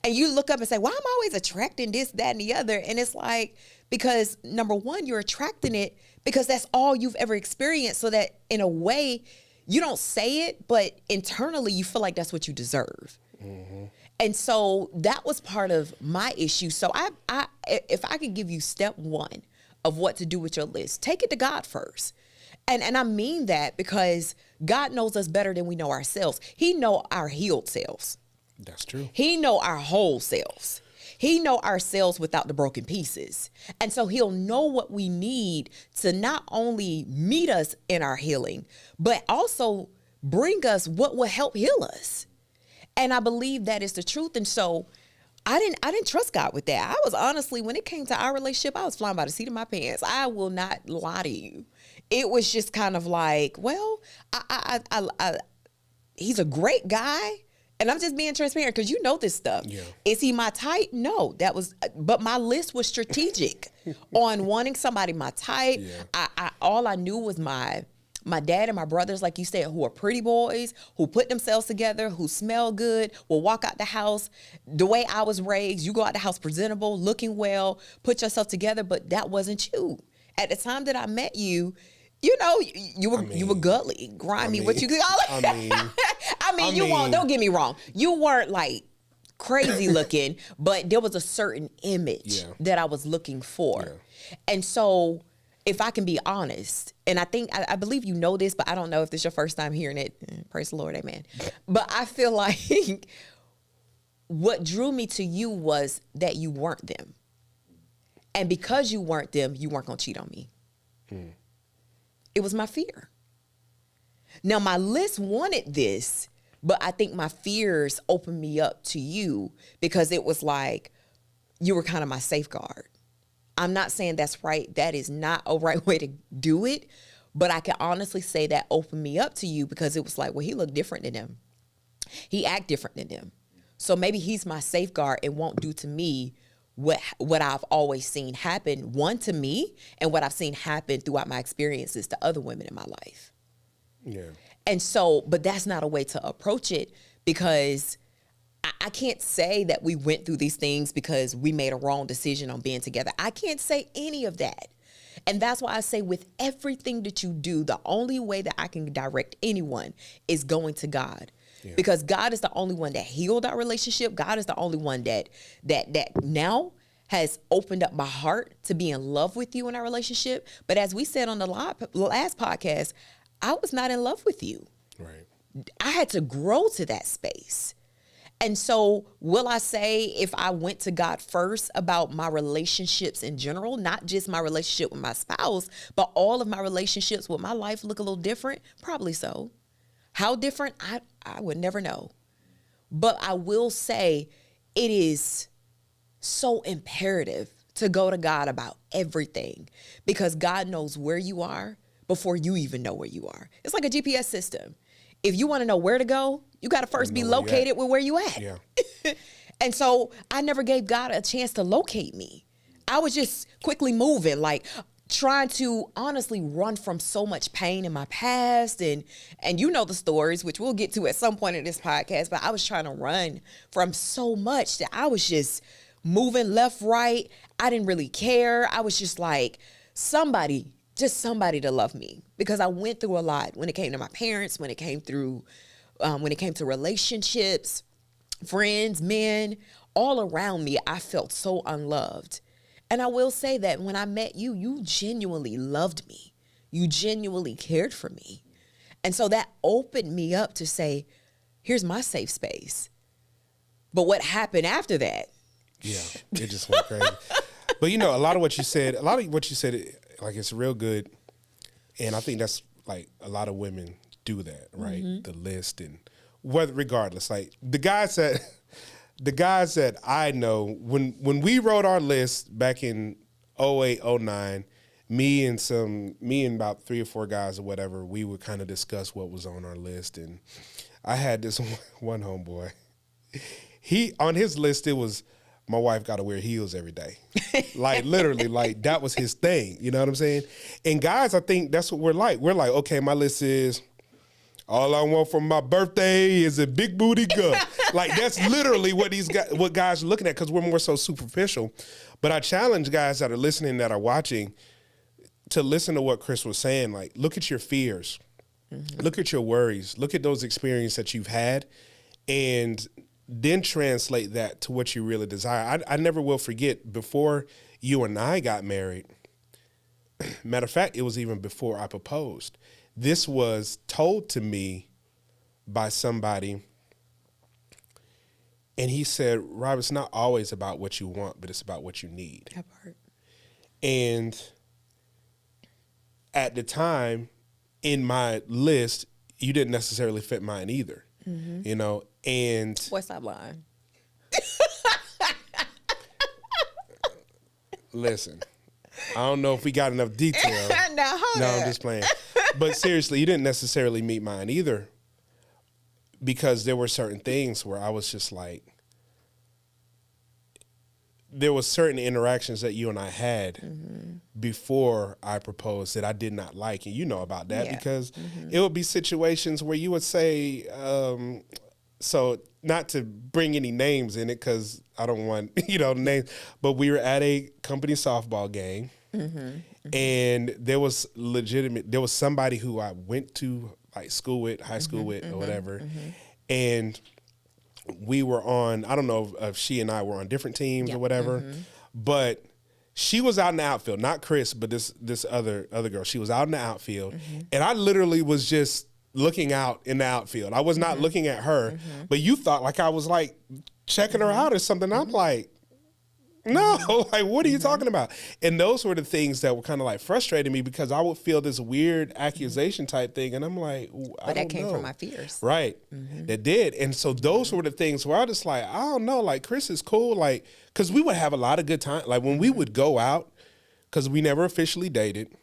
And you look up and say, why am I always attracting this, that, and the other? And it's like, because number one, you're attracting it because that's all you've ever experienced. So that in a way, you don't say it, but internally you feel like that's what you deserve. Mm-hmm. And so that was part of my issue. So if I could give you step 1 of what to do with your list, take it to God first. And I mean that because God knows us better than we know ourselves. He know our healed selves. That's true. He know our whole selves. He know ourselves without the broken pieces. And so he'll know what we need to not only meet us in our healing, but also bring us what will help heal us. And I believe that is the truth. And so I didn't trust God with that. I was honestly, when it came to our relationship, I was flying by the seat of my pants. I will not lie to you. It was just kind of like, well, he's a great guy. And I'm just being transparent because you know this stuff. Yeah. Is he my type? No, but my list was strategic on wanting somebody my type. Yeah. All I knew was my dad and my brothers, like you said, who are pretty boys, who put themselves together, who smell good, will walk out the house the way I was raised. You go out the house presentable, looking well, put yourself together, but that wasn't you. At the time that I met you, you were gully, grimy, what you call it. Don't get me wrong. You weren't like crazy looking, but there was a certain image that I was looking for. Yeah. And so if I can be honest, and I believe you know this, but I don't know if this is your first time hearing it. Praise the Lord, amen. But I feel like what drew me to you was that you weren't them. And because you weren't them, you weren't going to cheat on me. It was my fear. Now, my list wanted this, but I think my fears opened me up to you because it was like you were kind of my safeguard. I'm not saying that's right. That is not a right way to do it. But I can honestly say that opened me up to you because it was like, well, he looked different than them. He act different than them. So maybe he's my safeguard and won't do to me what I've always seen happen, one, to me, and what I've seen happen throughout my experiences to other women in my life. Yeah. And so, but that's not a way to approach it because I can't say that we went through these things because we made a wrong decision on being together. I can't say any of that. And that's why I say with everything that you do, the only way that I can direct anyone is going to God. Yeah. Because God is the only one that healed our relationship. God is the only one that now has opened up my heart to be in love with you in our relationship. But as we said on the last podcast, I was not in love with you. Right. I had to grow to that space. And so will I say if I went to God first about my relationships in general, not just my relationship with my spouse, but all of my relationships, would my life look a little different? Probably so. How different? I would never know. But I will say it is so imperative to go to God about everything, because God knows where you are before you even know where you are. It's like a GPS system. If you want to know where to go, you got to first be located with where you at. Yeah. And so I never gave God a chance to locate me. I was just quickly moving, like trying to honestly run from so much pain in my past. And you know the stories, which we'll get to at some point in this podcast, but I was trying to run from so much that I was just moving left, right. I didn't really care. I was just like, somebody to love me, because I went through a lot when it came to my parents, when it came to relationships, friends, men, all around me. I felt so unloved. And I will say that when I met you, you genuinely loved me. You genuinely cared for me. And so that opened me up to say, here's my safe space. But what happened after that? Yeah, it just went crazy. But a lot of what you said, like, it's real good. And I think that's like a lot of women do that, right? Mm-hmm. The list, and regardless, like the guys that I know, when we wrote our list back in 08, 09, me and about 3 or 4 guys or whatever, we would kind of discuss what was on our list. And I had this one homeboy. On his list, it was, my wife got to wear heels every day. Like, literally, like, that was his thing. You know what I'm saying? And guys, I think that's what we're like. We're like, okay, my list is, all I want for my birthday is a big booty girl. Like, that's literally what guys are looking at, because we're more so superficial. But I challenge guys that are listening, that are watching, to listen to what Chris was saying. Like, look at your fears. Mm-hmm. Look at your worries. Look at those experiences that you've had, and then translate that to what you really desire. I never will forget, before you and I got married, matter of fact, it was even before I proposed, this was told to me by somebody, and he said, Rob, it's not always about what you want, but it's about what you need. That part. And at the time, in my list, you didn't necessarily fit mine either. Mm-hmm. And what's that line? Listen, I don't know if we got enough detail. No, I'm just playing. But seriously, you didn't necessarily meet mine either, because there were certain things where I was just like, there was certain interactions that you and I had before I proposed that I did not like. And you know about that, because it would be situations where you would say, so not to bring any names in it, because I don't want, names, but we were at a company softball game, and there was somebody who I went to like school with, high school with, or whatever, and we were on, I don't know if she and I were on different teams or whatever, but she was out in the outfield, not Chris, but this other girl. She was out in the outfield, and I literally was just looking out in the outfield. I was not looking at her, but you thought like I was like checking her out or something. I'm like, no, like, what are you talking about? And those were the things that were kind of like frustrating me, because I would feel this weird accusation type thing. And I'm like, but that came from my fears. Right. That did. And so those were the things where I was just like, I don't know, like, Chris is cool. Like, because we would have a lot of good time. Like, when we would go out, because we never officially dated,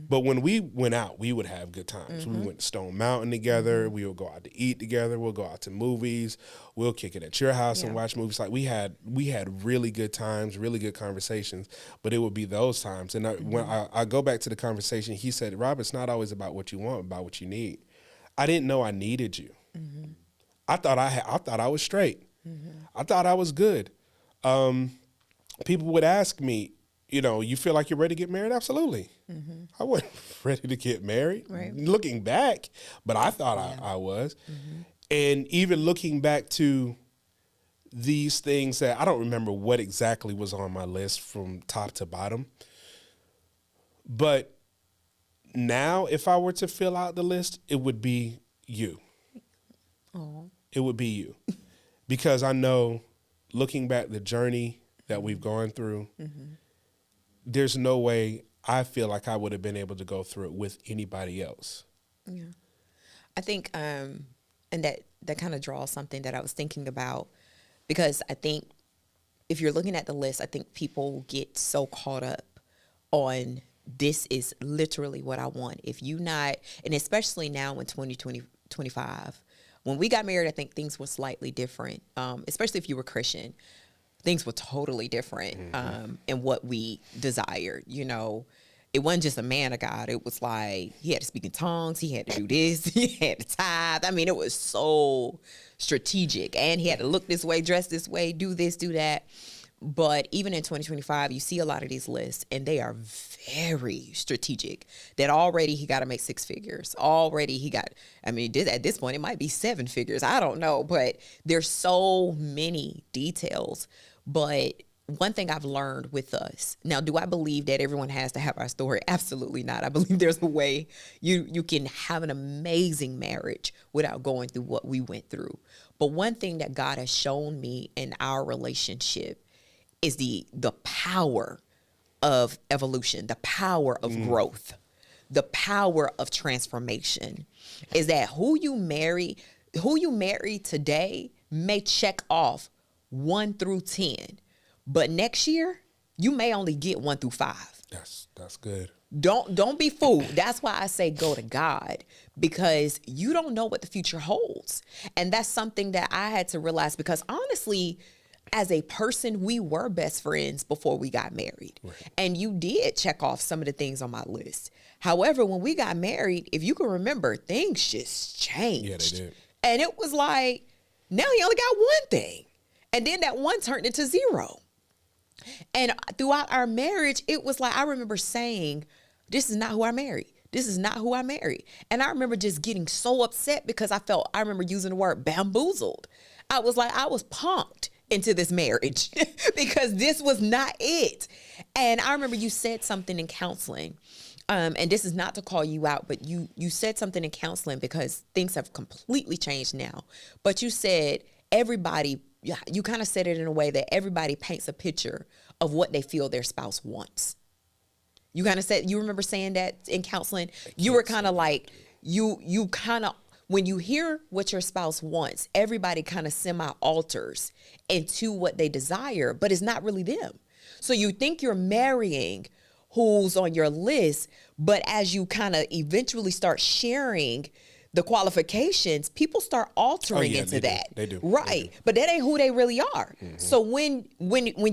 but when we went out, we would have good times. We went to Stone Mountain together. We would go out to eat together. We'll go out to movies. We'll kick it at your house and watch movies. Like, we had really good times, really good conversations. But it would be those times. And when I go back to the conversation, he said, Rob, it's not always about what you want, about what you need. I didn't know I needed you. I thought I was straight. I thought I was good. People would ask me, you feel like you're ready to get married? Absolutely. I wasn't ready to get married. Right. Looking back, but I thought I was. And even looking back to these things that I don't remember what exactly was on my list from top to bottom. But now if I were to fill out the list, it would be you. Oh. It would be you. Because I know, looking back, the journey that we've gone through, there's no way I feel like I would have been able to go through it with anybody else. Yeah. I think, and that kind of draws something that I was thinking about, because I think if you're looking at the list, I think people get so caught up on this is literally what I want. If you not, and especially now in 2025, when we got married, I think things were slightly different, especially if you were Christian. Things were totally different in what we desired. It wasn't just a man of God. It was like he had to speak in tongues. He had to do this. He had to tithe. I mean, it was so strategic. And he had to look this way, dress this way, do this, do that. But even in 2025, you see a lot of these lists, and they are very strategic. That already he got to make 6 figures. Already he got, at this point, it might be 7 figures. I don't know. But there's so many details. But one thing I've learned with us, now, do I believe that everyone has to have our story? Absolutely not. I believe there's a way you can have an amazing marriage without going through what we went through. But one thing that God has shown me in our relationship is the power of evolution, the power of growth, the power of transformation. Is that who you marry today may check off 1 through 10. But next year, you may only get 1 through 5. That's good. Don't be fooled. That's why I say go to God, because you don't know what the future holds. And that's something that I had to realize, because honestly, as a person, we were best friends before we got married. Right. And you did check off some of the things on my list. However, when we got married, if you can remember, things just changed. Yeah, they did. And it was like, now he only got one thing. And then that one turned into 0. And throughout our marriage, it was like, I remember saying, this is not who I married. This is not who I married. And I remember just getting so upset because I remember using the word bamboozled. I was like, I was punked into this marriage because this was not it. And I remember you said something in counseling, and this is not to call you out, but you said something in counseling, because things have completely changed now. But you said you kind of said it in a way that everybody paints a picture of what they feel their spouse wants. You kind of said, you remember saying that in counseling? You were kind of like, you kind of, when you hear what your spouse wants, everybody kind of semi-alters into what they desire, but it's not really them. So you think you're marrying who's on your list, but as you kind of eventually start sharing the qualifications, people start altering into that. They do. Right. They do. But that ain't who they really are. Mm-hmm. So when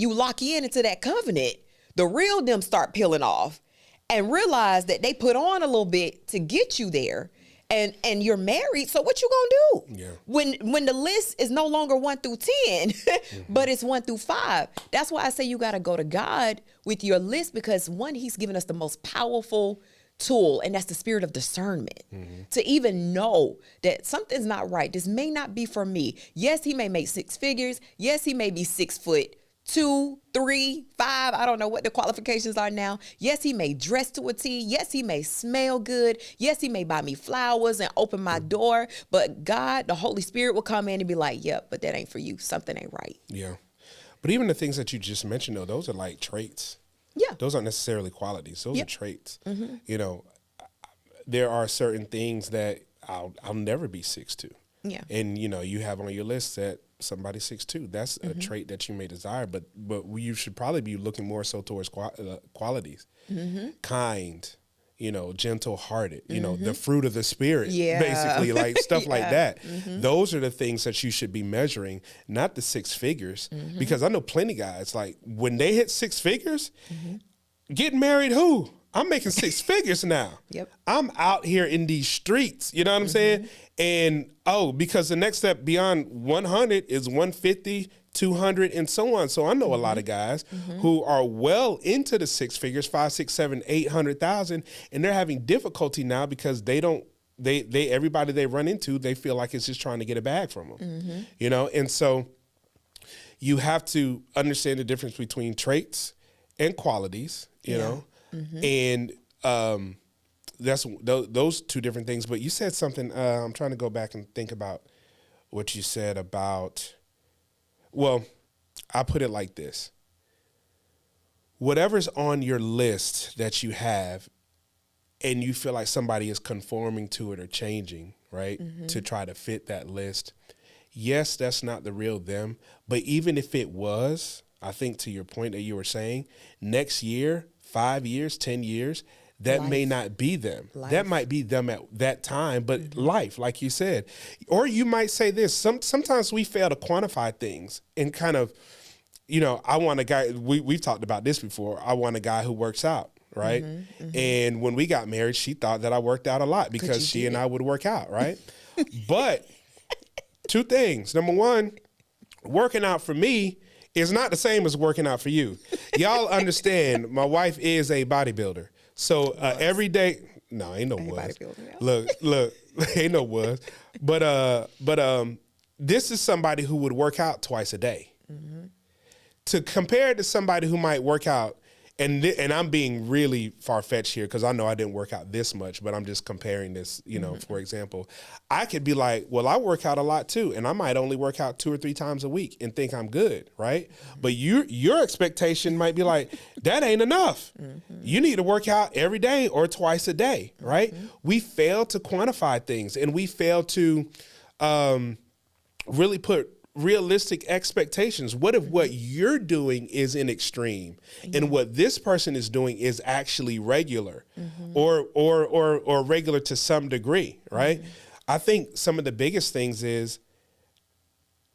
you lock into that covenant, the real them start peeling off and realize that they put on a little bit to get you there. And you're married, so what you gonna do? Yeah. When the list is no longer 1 through 10, but it's 1 through 5. That's why I say you gotta go to God with your list, because one, he's given us the most powerful tool, and that's the spirit of discernment, to even know that something's not right. This may not be for me. Yes, he may make 6 figures. Yes, he may be 6'2", 3, 5. I don't know what the qualifications are now. Yes, he may dress to a T. Yes, he may smell good. Yes, he may buy me flowers and open my door. But God, the Holy Spirit, will come in and be like, yep, but that ain't for you. Something ain't right. Yeah. But even the things that you just mentioned, though, those are like traits. Yeah. Those aren't necessarily qualities. Those Yep. are traits. There are certain things that I'll never be 6'2". Yeah. And, you have on your list that somebody 6'2". That's a trait that you may desire, but you should probably be looking more so towards qualities. Kind, gentle-hearted, the fruit of the spirit, basically, like stuff like that. Those are the things that you should be measuring, not the 6 figures, because I know plenty guys, like when they hit 6 figures, getting married who? I'm making 6 figures now. Yep. I'm out here in these streets. You know what I'm saying? And because the next step beyond 100 is 150, 200, and so on. So I know a lot of guys who are well into the 6 figures, 5, 6, 7, 800,000, and they're having difficulty now because they don't. They everybody they run into, they feel like it's just trying to get a bag from them. You know, and so you have to understand the difference between traits and qualities. You know, and that's those two different things. But you said something. I'm trying to go back and think about what you said about. Well, I put it like this: whatever's on your list that you have, and you feel like somebody is conforming to it or changing, right, to try to fit that list. Yes, that's not the real them. But even if it was, I think to your point that you were saying, next year, 5 years, 10 years, that may not be them. That might be them at that time, but life, like you said. Or you might say this, sometimes we fail to quantify things and kind of, you know, I want a guy, we've talked about this before, I want a guy who works out. Right. And when we got married, she thought that I worked out a lot because she and I would work out. Right. But 2 things. Number one, working out for me is not the same as working out for you. Y'all understand, my wife is a bodybuilder. So every day, no, ain't no was. Look, ain't no was. But this is somebody who would work out twice a day. To compare it to somebody who might work out, and I'm being really far-fetched here because I know I didn't work out this much, but I'm just comparing this, you know, for example. I could be like, well, I work out a lot too, and I might only work out 2 or 3 times a week and think I'm good, right? But your expectation might be like, that ain't enough. You need to work out every day or twice a day, right? We fail to quantify things, and we fail to really put realistic expectations. What if what you're doing is in extreme and what this person is doing is actually regular or regular to some degree, right? I think some of the biggest things is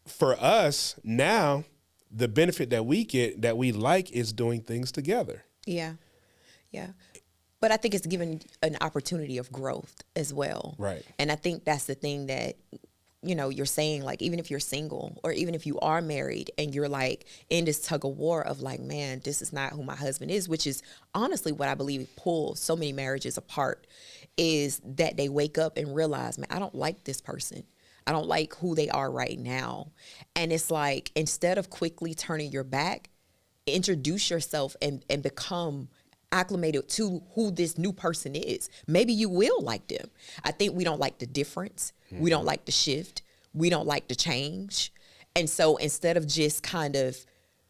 for us now, the benefit that we get that we like is doing things together. Yeah. But I think it's given an opportunity of growth as well. Right. And I think that's the thing that, you know, you're saying, like, even if you're single or even if you are married and you're like in this tug of war of like, man, this is not who my husband is, which is honestly what I believe pulls so many marriages apart, is that they wake up and realize, man, I don't like this person. I don't like who they are right now. And it's like, instead of quickly turning your back, introduce yourself and become acclimated to who this new person is. Maybe you will like them. I think we don't like the difference. We don't like the shift. We don't like the change. And so instead of just kind of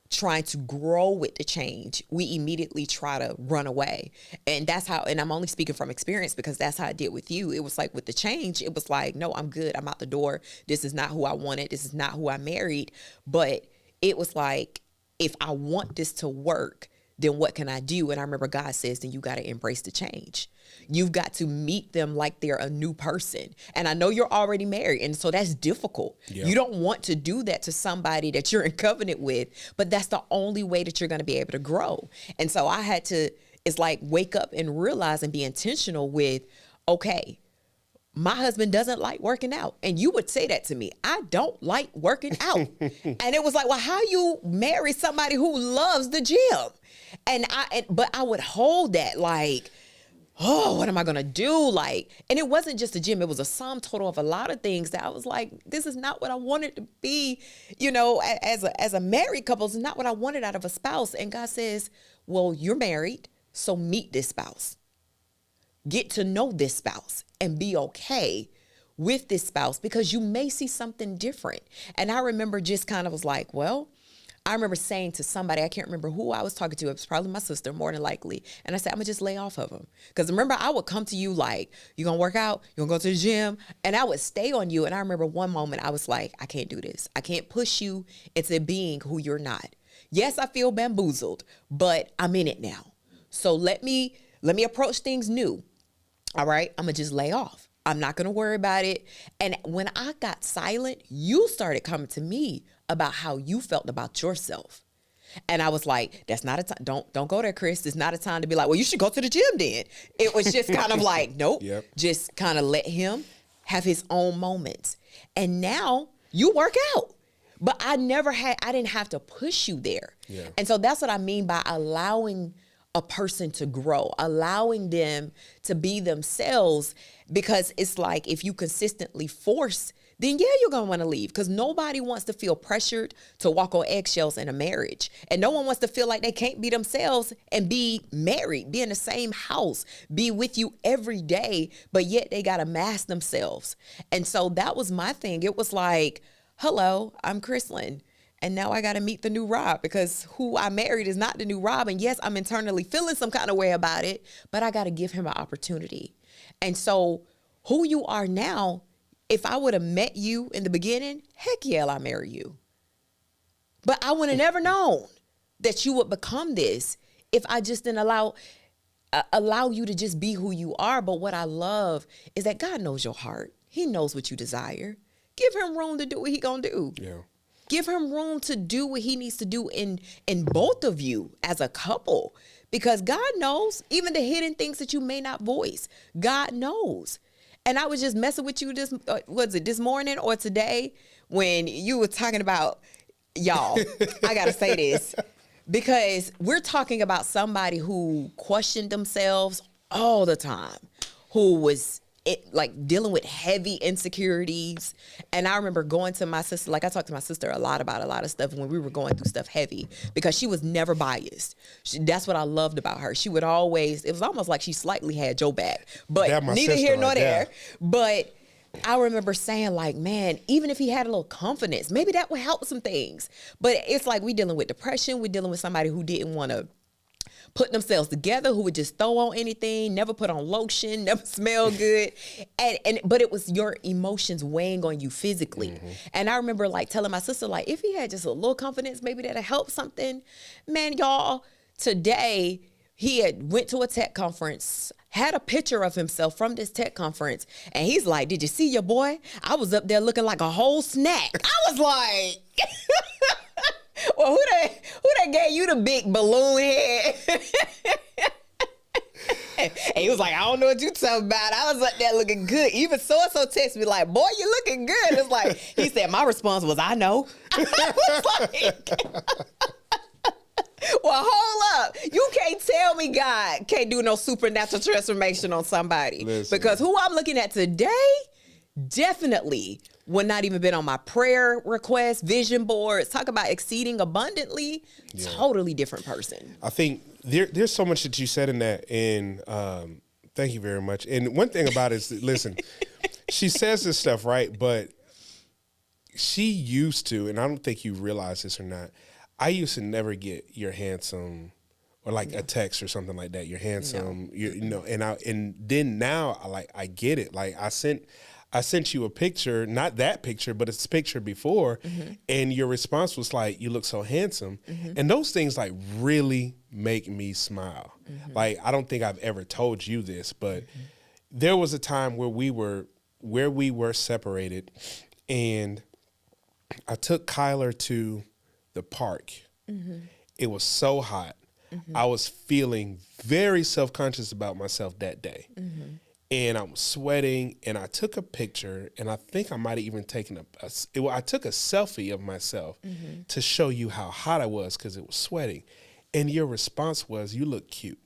trying to grow with the change, we immediately try to run away. And that's how, and I'm only speaking from experience because that's how I did with you. It was like with the change, it was like, no, I'm good. I'm out the door. This is not who I wanted. This is not who I married. But it was like, if I want this to work, then what can I do? And I remember God says, then you got to embrace the change. You've got to meet them like they're a new person. And I know you're already married, and so that's difficult. Yep. You don't want to do that to somebody that you're in covenant with, but that's the only way that you're going to be able to grow. And so I had to, it's like, wake up and realize and be intentional with, okay, my husband doesn't like working out. And you would say that to me. I don't like working out. And it was like, well, how you marry somebody who loves the gym? But I would hold that like, oh, what am I going to do? Like, and it wasn't just a gym. It was a sum total of a lot of things that I was like, this is not what I wanted to be, you know, as a married couple. It's not what I wanted out of a spouse. And God says, well, you're married, so meet this spouse. Get to know this spouse and be okay with this spouse because you may see something different. And I remember just kind of was like, well, I remember saying to somebody, I can't remember who I was talking to. It was probably my sister, more than likely. And I said, I'm going to just lay off of him. Because remember, I would come to you like, you going to work out? You going to go to the gym? And I would stay on you. And I remember one moment I was like, I can't do this. I can't push you into being who you're not. Yes, I feel bamboozled, but I'm in it now. So let me approach things new. All right, I'm going to just lay off. I'm not going to worry about it. And when I got silent, you started coming to me about how you felt about yourself. And I was like, that's not a time. Don't go there, Chris. It's not a time to be like, well, you should go to the gym then. It was just kind of like, nope. Yep. Just kind of let him have his own moments. And now you work out. But I didn't have to push you there. Yeah. And so that's what I mean by allowing a person to grow, allowing them to be themselves, because it's like if you consistently force, then yeah, you're going to want to leave, because nobody wants to feel pressured to walk on eggshells in a marriage. And no one wants to feel like they can't be themselves and be married, be in the same house, be with you every day, but yet they got to mask themselves. And so that was my thing. It was like, hello, I'm Chrislyn. And now I got to meet the new Rob, because who I married is not the new Rob. And yes, I'm internally feeling some kind of way about it, but I got to give him an opportunity. And so who you are now, if I would have met you in the beginning, heck yeah, I'll marry you. But I would have never known that you would become this if I just didn't allow you to just be who you are. But what I love is that God knows your heart. He knows what you desire. Give him room to do what he gonna do. Yeah. Give him room to do what he needs to do in both of you as a couple, because God knows even the hidden things that you may not voice. God knows. And I was just messing with you this morning or today when you were talking about, y'all, I got to say this, because we're talking about somebody who questioned themselves all the time, who was dealing with heavy insecurities. And I remember going to my sister, like I talked to my sister a lot about a lot of stuff when we were going through stuff heavy, because she was never biased. That's what I loved about her. She would always, it was almost like she slightly had your back, but neither here nor there. But I remember saying like, man, even if he had a little confidence, maybe that would help some things. But it's like we dealing with depression. We're dealing with somebody who didn't want to put themselves together, who would just throw on anything, never put on lotion, never smell good. But it was your emotions weighing on you physically. Mm-hmm. And I remember like telling my sister, like, if he had just a little confidence, maybe that'll help something. Man, y'all, today he had went to a tech conference, had a picture of himself from this tech conference. And he's like, did you see your boy? I was up there looking like a whole snack. I was like... Well, who that gave you the big balloon head? And he was like, I don't know what you talking about. I was up there looking good. Even so-and-so texted me like, boy, you looking good. It's like, he said, my response was, I know. I was like, well, hold up. You can't tell me God can't do no supernatural transformation on somebody. Listen. Because who I'm looking at today definitely would not even been on my prayer request, vision boards. Talk about exceeding abundantly. Yeah. Totally different person. I think there's so much that you said in that, and thank you very much. And one thing about it is, listen, she says this stuff, right? But she used to, and I don't think you realize this or not, I used to never get you're handsome or like a text or something like that. You're handsome, and then now I get it. Like I sent you a picture, not that picture, but it's a picture before, and your response was like, you look so handsome. And those things like really make me smile. Like, I don't think I've ever told you this, but there was a time where we were separated, and I took Kyler to the park. It was so hot. I was feeling very self-conscious about myself that day. And I was sweating, and I took a picture, and I think I might have even taken I took a selfie of myself to show you how hot I was because it was sweating. And your response was, you look cute.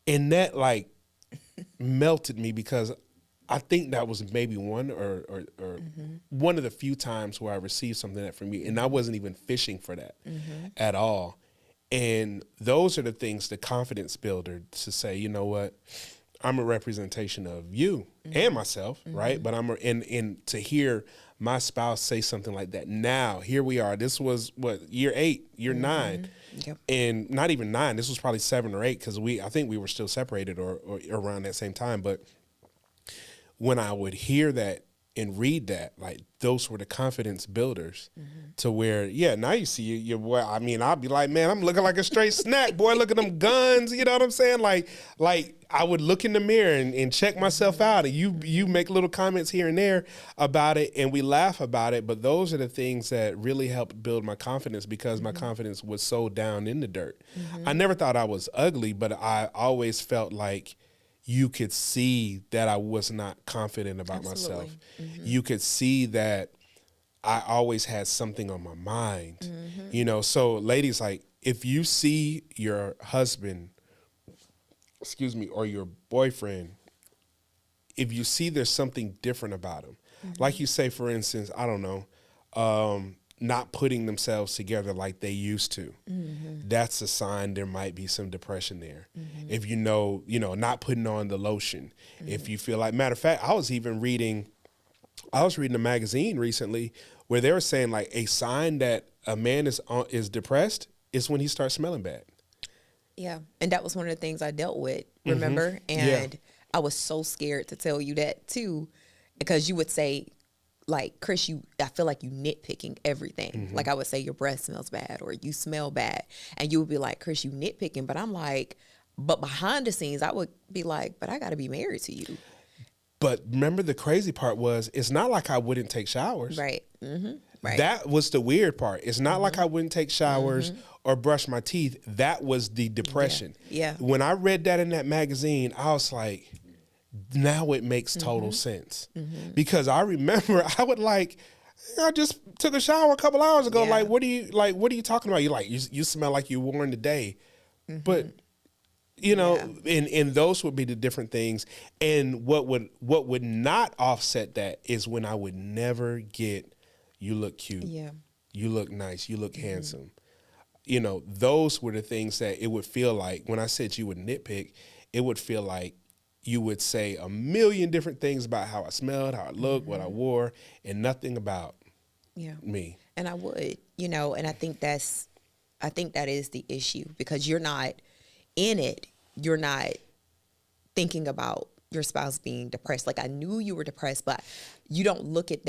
And that like melted me, because I think that was maybe one or one of the few times where I received something that from you, and I wasn't even fishing for that at all. And those are the things, the confidence builder, to say, you know what? I'm a representation of you and myself, right? But and to hear my spouse say something like that. Now, here we are. This was year 8, year 9, and not even 9. This was probably 7 or 8, because I think we were still separated or around that same time. But when I would hear that, and read that, like those were the confidence builders to where, now you see your boy. I mean, I'll be like, man, I'm looking like a straight snack, boy. Look at them guns. You know what I'm saying? Like I would look in the mirror and check myself out, and you make little comments here and there about it, and we laugh about it. But those are the things that really helped build my confidence, because my confidence was so down in the dirt. I never thought I was ugly, but I always felt like you could see that I was not confident about myself. You could see that I always had something on my mind, you know? So ladies, like if you see your husband, or your boyfriend, if you see there's something different about him, like you say, for instance, I don't know, not putting themselves together like they used to, that's a sign there might be some depression there. If you know, not putting on the lotion, if you feel like, matter of fact, I was reading a magazine recently where they were saying like a sign that a man is depressed is when he starts smelling bad. Yeah. And that was one of the things I dealt with, remember? And I was so scared to tell you that too, because you would say, like, Chris, I feel like you nitpicking everything. Like I would say your breath smells bad or you smell bad. And you would be like, Chris, you nitpicking. But I'm like, but behind the scenes, I would be like, but I got to be married to you. But remember, the crazy part was, it's not like I wouldn't take showers. Right. Right. That was the weird part. It's not like I wouldn't take showers or brush my teeth. That was the depression. Yeah. When I read that in that magazine, I was like, now it makes total sense. Because I remember I just took a shower a couple hours ago. Like, what are you talking about? You like, you smell like you worn today. But you know, and those would be the different things. And what would not offset that is when I would never get, you look cute. Yeah. You look nice. You look handsome. You know, those were the things that it would feel like when I said you would nitpick, it would feel like you would say a million different things about how I smelled, how I looked, what I wore, and nothing about me. And I would, and I think that is the issue, because you're not in it. You're not thinking about your spouse being depressed. Like, I knew you were depressed, but you don't look at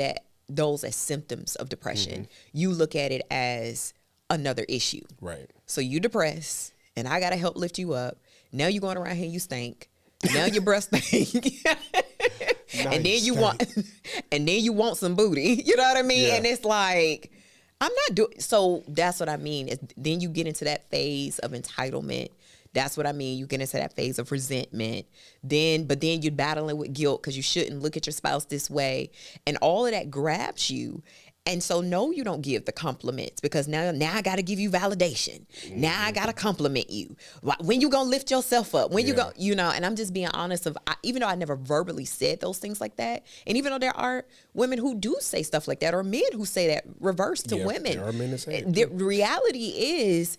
those as symptoms of depression. You look at it as another issue. Right. So you depressed, and I got to help lift you up. Now you're going around here, you stink. Now your breath stink. And then you want some booty. You know what I mean? Yeah. And it's like, I'm not doing. So that's what I mean. Then you get into that phase of entitlement. That's what I mean. You get into that phase of resentment. But then you're battling with guilt because you shouldn't look at your spouse this way. And all of that grabs you. And so, no, you don't give the compliments, because now I got to give you validation. Now I got to compliment you. When you going to lift yourself up? When you go, and I'm just being honest even though I never verbally said those things like that. And even though there are women who do say stuff like that, or men who say that reverse to women. There are men that say it. The reality is,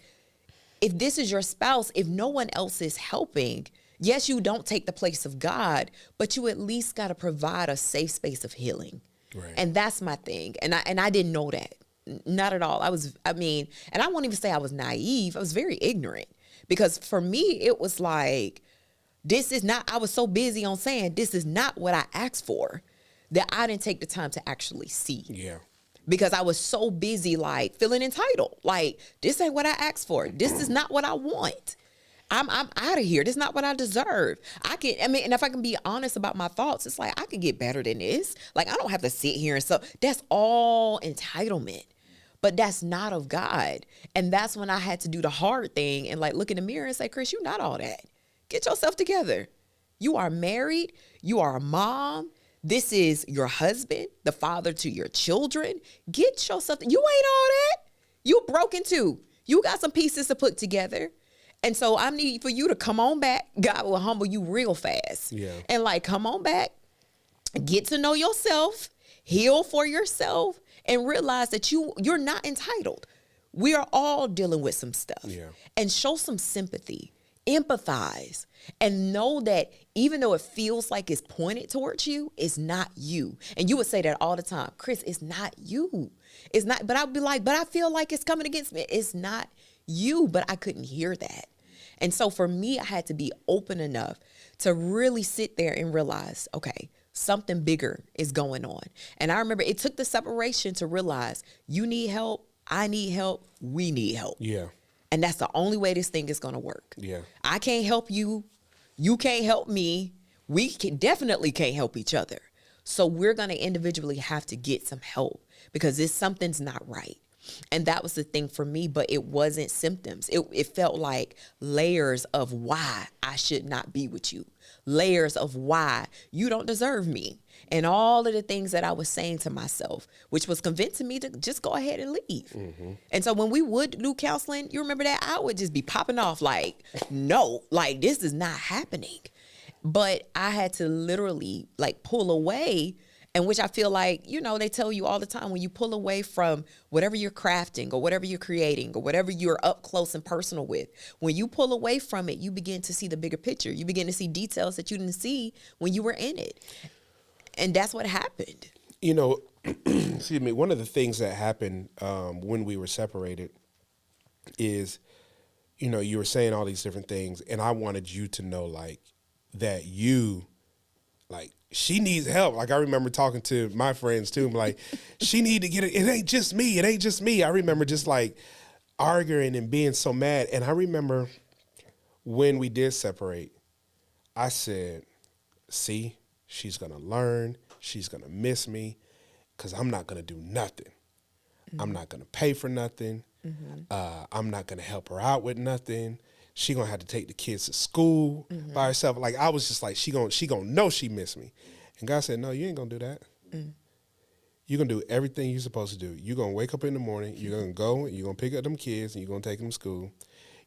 if this is your spouse, if no one else is helping, yes, you don't take the place of God, but you at least got to provide a safe space of healing. Right. And that's my thing. And I didn't know that. Not at all. And I won't even say I was naive. I was very ignorant, because for me, it was like, I was so busy on saying, this is not what I asked for, that I didn't take the time to actually see. Yeah. Because I was so busy, like, feeling entitled. Like, this ain't what I asked for. This is not what I want. I'm out of here. This is not what I deserve. And if I can be honest about my thoughts, it's like, I could get better than this. Like, I don't have to sit here and so that's all entitlement. But that's not of God. And that's when I had to do the hard thing and like look in the mirror and say, Chris, you're not all that. Get yourself together. You are married. You are a mom. This is your husband, the father to your children. Get yourself. You ain't all that. You broken too. You got some pieces to put together. And so I need for you to come on back. God will humble you real fast. Yeah. And like, come on back, get to know yourself, heal for yourself, and realize that you're not entitled. We are all dealing with some stuff. Yeah. And show some sympathy, empathize, and know that even though it feels like it's pointed towards you, it's not you. And you would say that all the time, Chris, it's not you. It's not, but I'd be like, but I feel like it's coming against me. It's not you, but I couldn't hear that. And so for me, I had to be open enough to really sit there and realize, okay, something bigger is going on. And I remember it took the separation to realize you need help, I need help, we need help. Yeah. And that's the only way this thing is going to work. Yeah. I can't help you. You can't help me. We definitely can't help each other. So we're going to individually have to get some help because something's not right. And that was the thing for me, but it wasn't symptoms. It felt like layers of why I should not be with you. Layers of why you don't deserve me. And all of the things that I was saying to myself, which was convincing me to just go ahead and leave. Mm-hmm. And so when we would do counseling, you remember that? I would just be popping off like, no, like this is not happening. But I had to literally like pull away, and which I feel like, you know, they tell you all the time, when you pull away from whatever you're crafting or whatever you're creating or whatever you're up close and personal with, when you pull away from it, you begin to see the bigger picture. You begin to see details that you didn't see when you were in it. And that's what happened. You know, excuse me, one of the things that happened when we were separated is, you know, you were saying all these different things, and I wanted you to know, like, that you, like, she needs help. Like, I remember talking to my friends, too. I'm like, she need to get it. It ain't just me. It ain't just me. I remember just, like, arguing and being so mad. And I remember when we did separate, I said, see, she's going to learn. She's going to miss me because I'm not going to do nothing. Mm-hmm. I'm not going to pay for nothing. Mm-hmm. I'm not going to help her out with nothing. She going to have to take the kids to school mm-hmm. by herself. Like, I was just like, she gonna know she missed me. And God said, no, you ain't going to do that. Mm. You're going to do everything you're supposed to do. You're going to wake up in the morning. You're going to go. You're going to pick up them kids, and you're going to take them to school.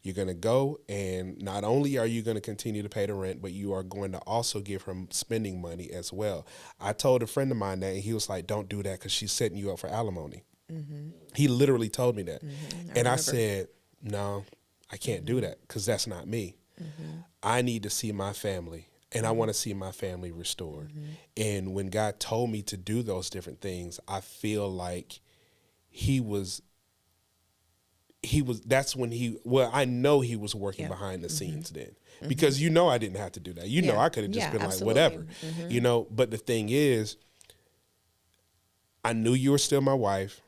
You're going to go, and not only are you going to continue to pay the rent, but you are going to also give her spending money as well. I told a friend of mine that, and he was like, don't do that because she's setting you up for alimony. Mm-hmm. He literally told me that. Mm-hmm. I said, no, I can't mm-hmm. do that because that's not me. Mm-hmm. I need to see my family, and I want to see my family restored. Mm-hmm. And when God told me to do those different things, I feel like that's when I know he was working behind the scenes then. Mm-hmm. Because you know I didn't have to do that. You know I could have just been absolutely. Like, whatever. Mm-hmm. You know, but the thing is, I knew you were still my wife.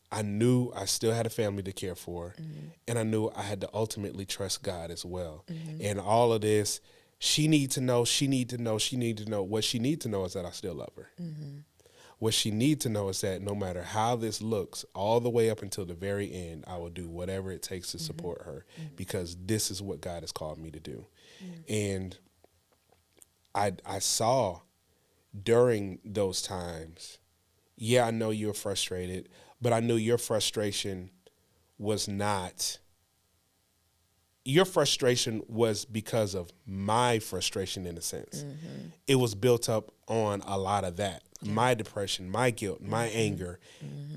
I knew I still had a family to care for. Mm-hmm. And I knew I had to ultimately trust God as well. Mm-hmm. And all of this, she need to know. What she need to know is that I still love her. Mm-hmm. What she needs to know is that no matter how this looks, all the way up until the very end, I will do whatever it takes to support her because this is what God has called me to do. And I saw during those times, I know you're frustrated, but I knew your frustration was because of my frustration in a sense. Mm-hmm. It was built up on a lot of that. My depression, my guilt, my anger,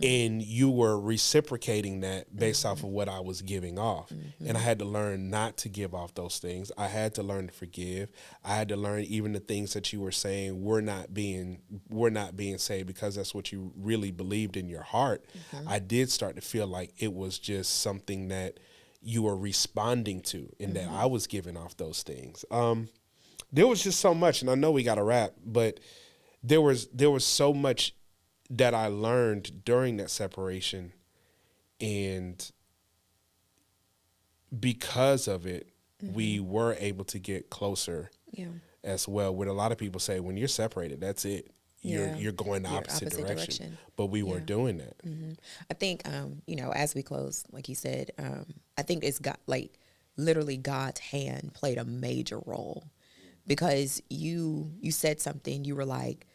and you were reciprocating that based off of what I was giving off. And I had to learn not to give off those things. I had to learn to forgive. I had to learn even the things that you were saying were not being said because that's what you really believed in your heart. I did start to feel like it was just something that you were responding to and that I was giving off those things. There was just so much, and I know we got to wrap, but there was so much that I learned during that separation, and because of it, we were able to get closer as well. What a lot of people say, when you're separated, that's it. You're going the opposite direction. But we weren't doing that. Mm-hmm. I think, as we close, like you said, I think it's got literally God's hand played a major role, because you said something, you were like,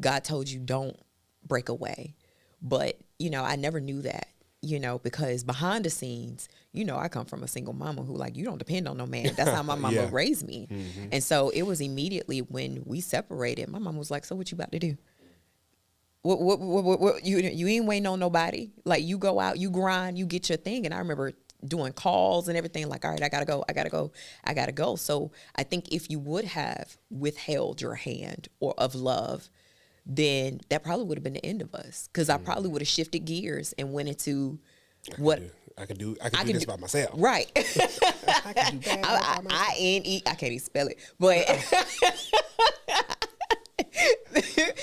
God told you don't break away. But, I never knew that, because behind the scenes, I come from a single mama who you don't depend on no man. That's how my mama raised me. Mm-hmm. And so it was immediately when we separated, my mom was like, so what you about to do? What you ain't waiting on nobody. Like, you go out, you grind, you get your thing. And I remember doing calls and everything, all right, I gotta go. So I think if you would have withheld your hand or of love, then that probably would have been the end of us. Because I probably would have shifted gears and went into I could do this by myself. Right. I can do that I can't even spell it. But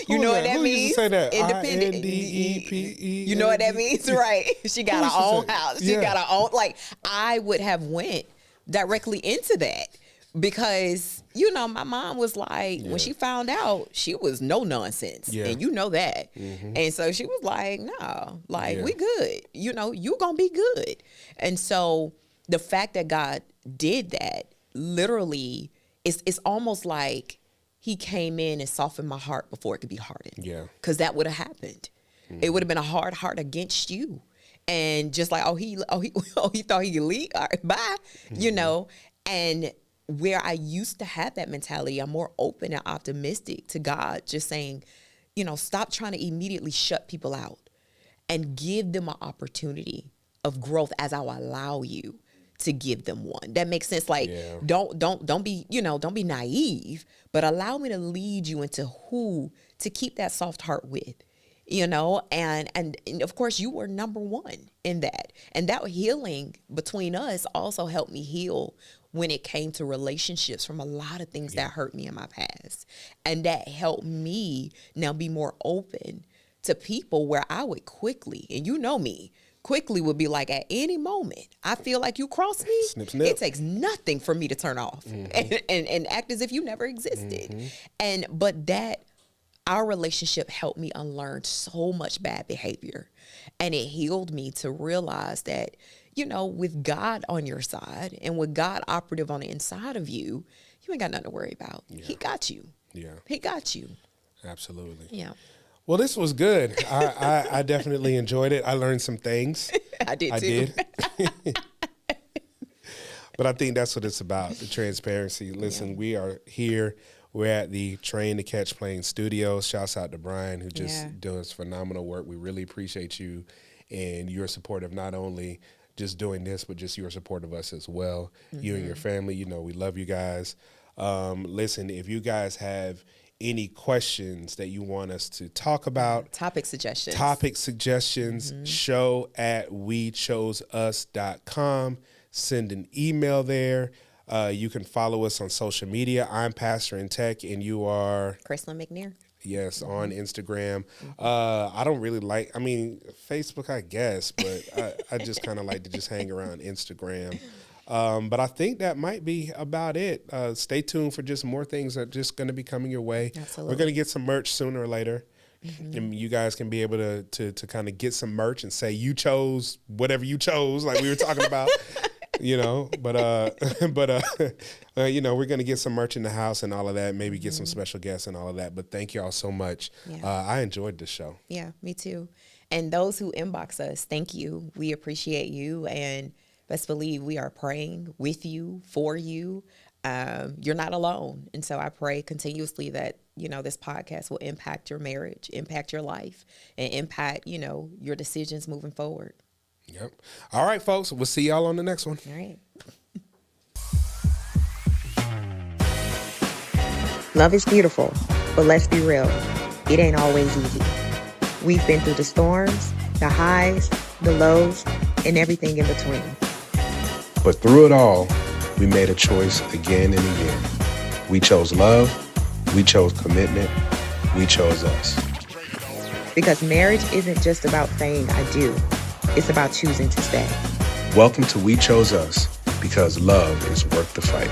You know what that Who means? used to say that? Independent. INDEPE. You know what that means, right? She got her own house. She got her own. Like, I would have went directly into that because, you know, my mom was like, when she found out, she was no nonsense. And you know that. And so she was like, no, like, we good. You know, you gonna be good. And so the fact that God did that, literally, it's almost like he came in and softened my heart before it could be hardened. Yeah. Because that would have happened. It would have been a hard heart against you. And just like, he thought he could leave. All right, bye. You know, and where I used to have that mentality, I'm more open and optimistic to God, just saying, you know, stop trying to immediately shut people out and give them an opportunity of growth as I'll allow you to give them one. That makes sense. Like, don't be, you know, don't be naive, but allow me to lead you into who to keep that soft heart with. You know, and of course you were number one in that. And that healing between us also helped me heal when it came to relationships from a lot of things that hurt me in my past. And that helped me now be more open to people where I would quickly, and you know me, quickly would be like, at any moment, I feel like you cross me, snip, snip. It takes nothing for me to turn off and act as if you never existed. But that, our relationship helped me unlearn so much bad behavior. And it healed me to realize that, you know, with God on your side and with God operative on the inside of you, you ain't got nothing to worry about. He got you. He got you. Absolutely. Yeah. Well, this was good. I definitely enjoyed it. I learned some things. I did. But I think that's what it's about, the transparency. Listen, we are here. We're at the Train to Catch Plane Studios. Shouts out to Brian, who just does phenomenal work. We really appreciate you and your support of not only just doing this, but just your support of us as well. You and your family, you know, we love you guys. Listen, if you guys have any questions that you want us to talk about, topic suggestions, show at wechooseus.com. Send an email there. You can follow us on social media. I'm Pastor in Tech, and you are? Crystal McNair. Yes, on Instagram. I don't really like, Facebook, I guess, but I just kind of like to just hang around Instagram. But I think that might be about it. Stay tuned for just more things that are just going to be coming your way. Absolutely. We're going to get some merch sooner or later. And you guys can be able to kind of get some merch and say you chose whatever you chose, like we were talking about. You know, but you know, we're gonna get some merch in the house and all of that. Maybe get some special guests and all of that. But thank you all so much. I enjoyed this show. Yeah, me too. And those who inbox us, thank you. We appreciate you, and best believe we are praying with you, for you. You're not alone, and so I pray continuously that, you know, this podcast will impact your marriage, impact your life, and impact, you know, your decisions moving forward. Yep. All right, folks. We'll see y'all on the next one. All right. Love is beautiful, but let's be real. It ain't always easy. We've been through the storms, the highs, the lows, and everything in between. But through it all, we made a choice again and again. We chose love. We chose commitment. We chose us. Because marriage isn't just about saying I do. It's about choosing to stay. Welcome to We Chose Us, because love is worth the fight.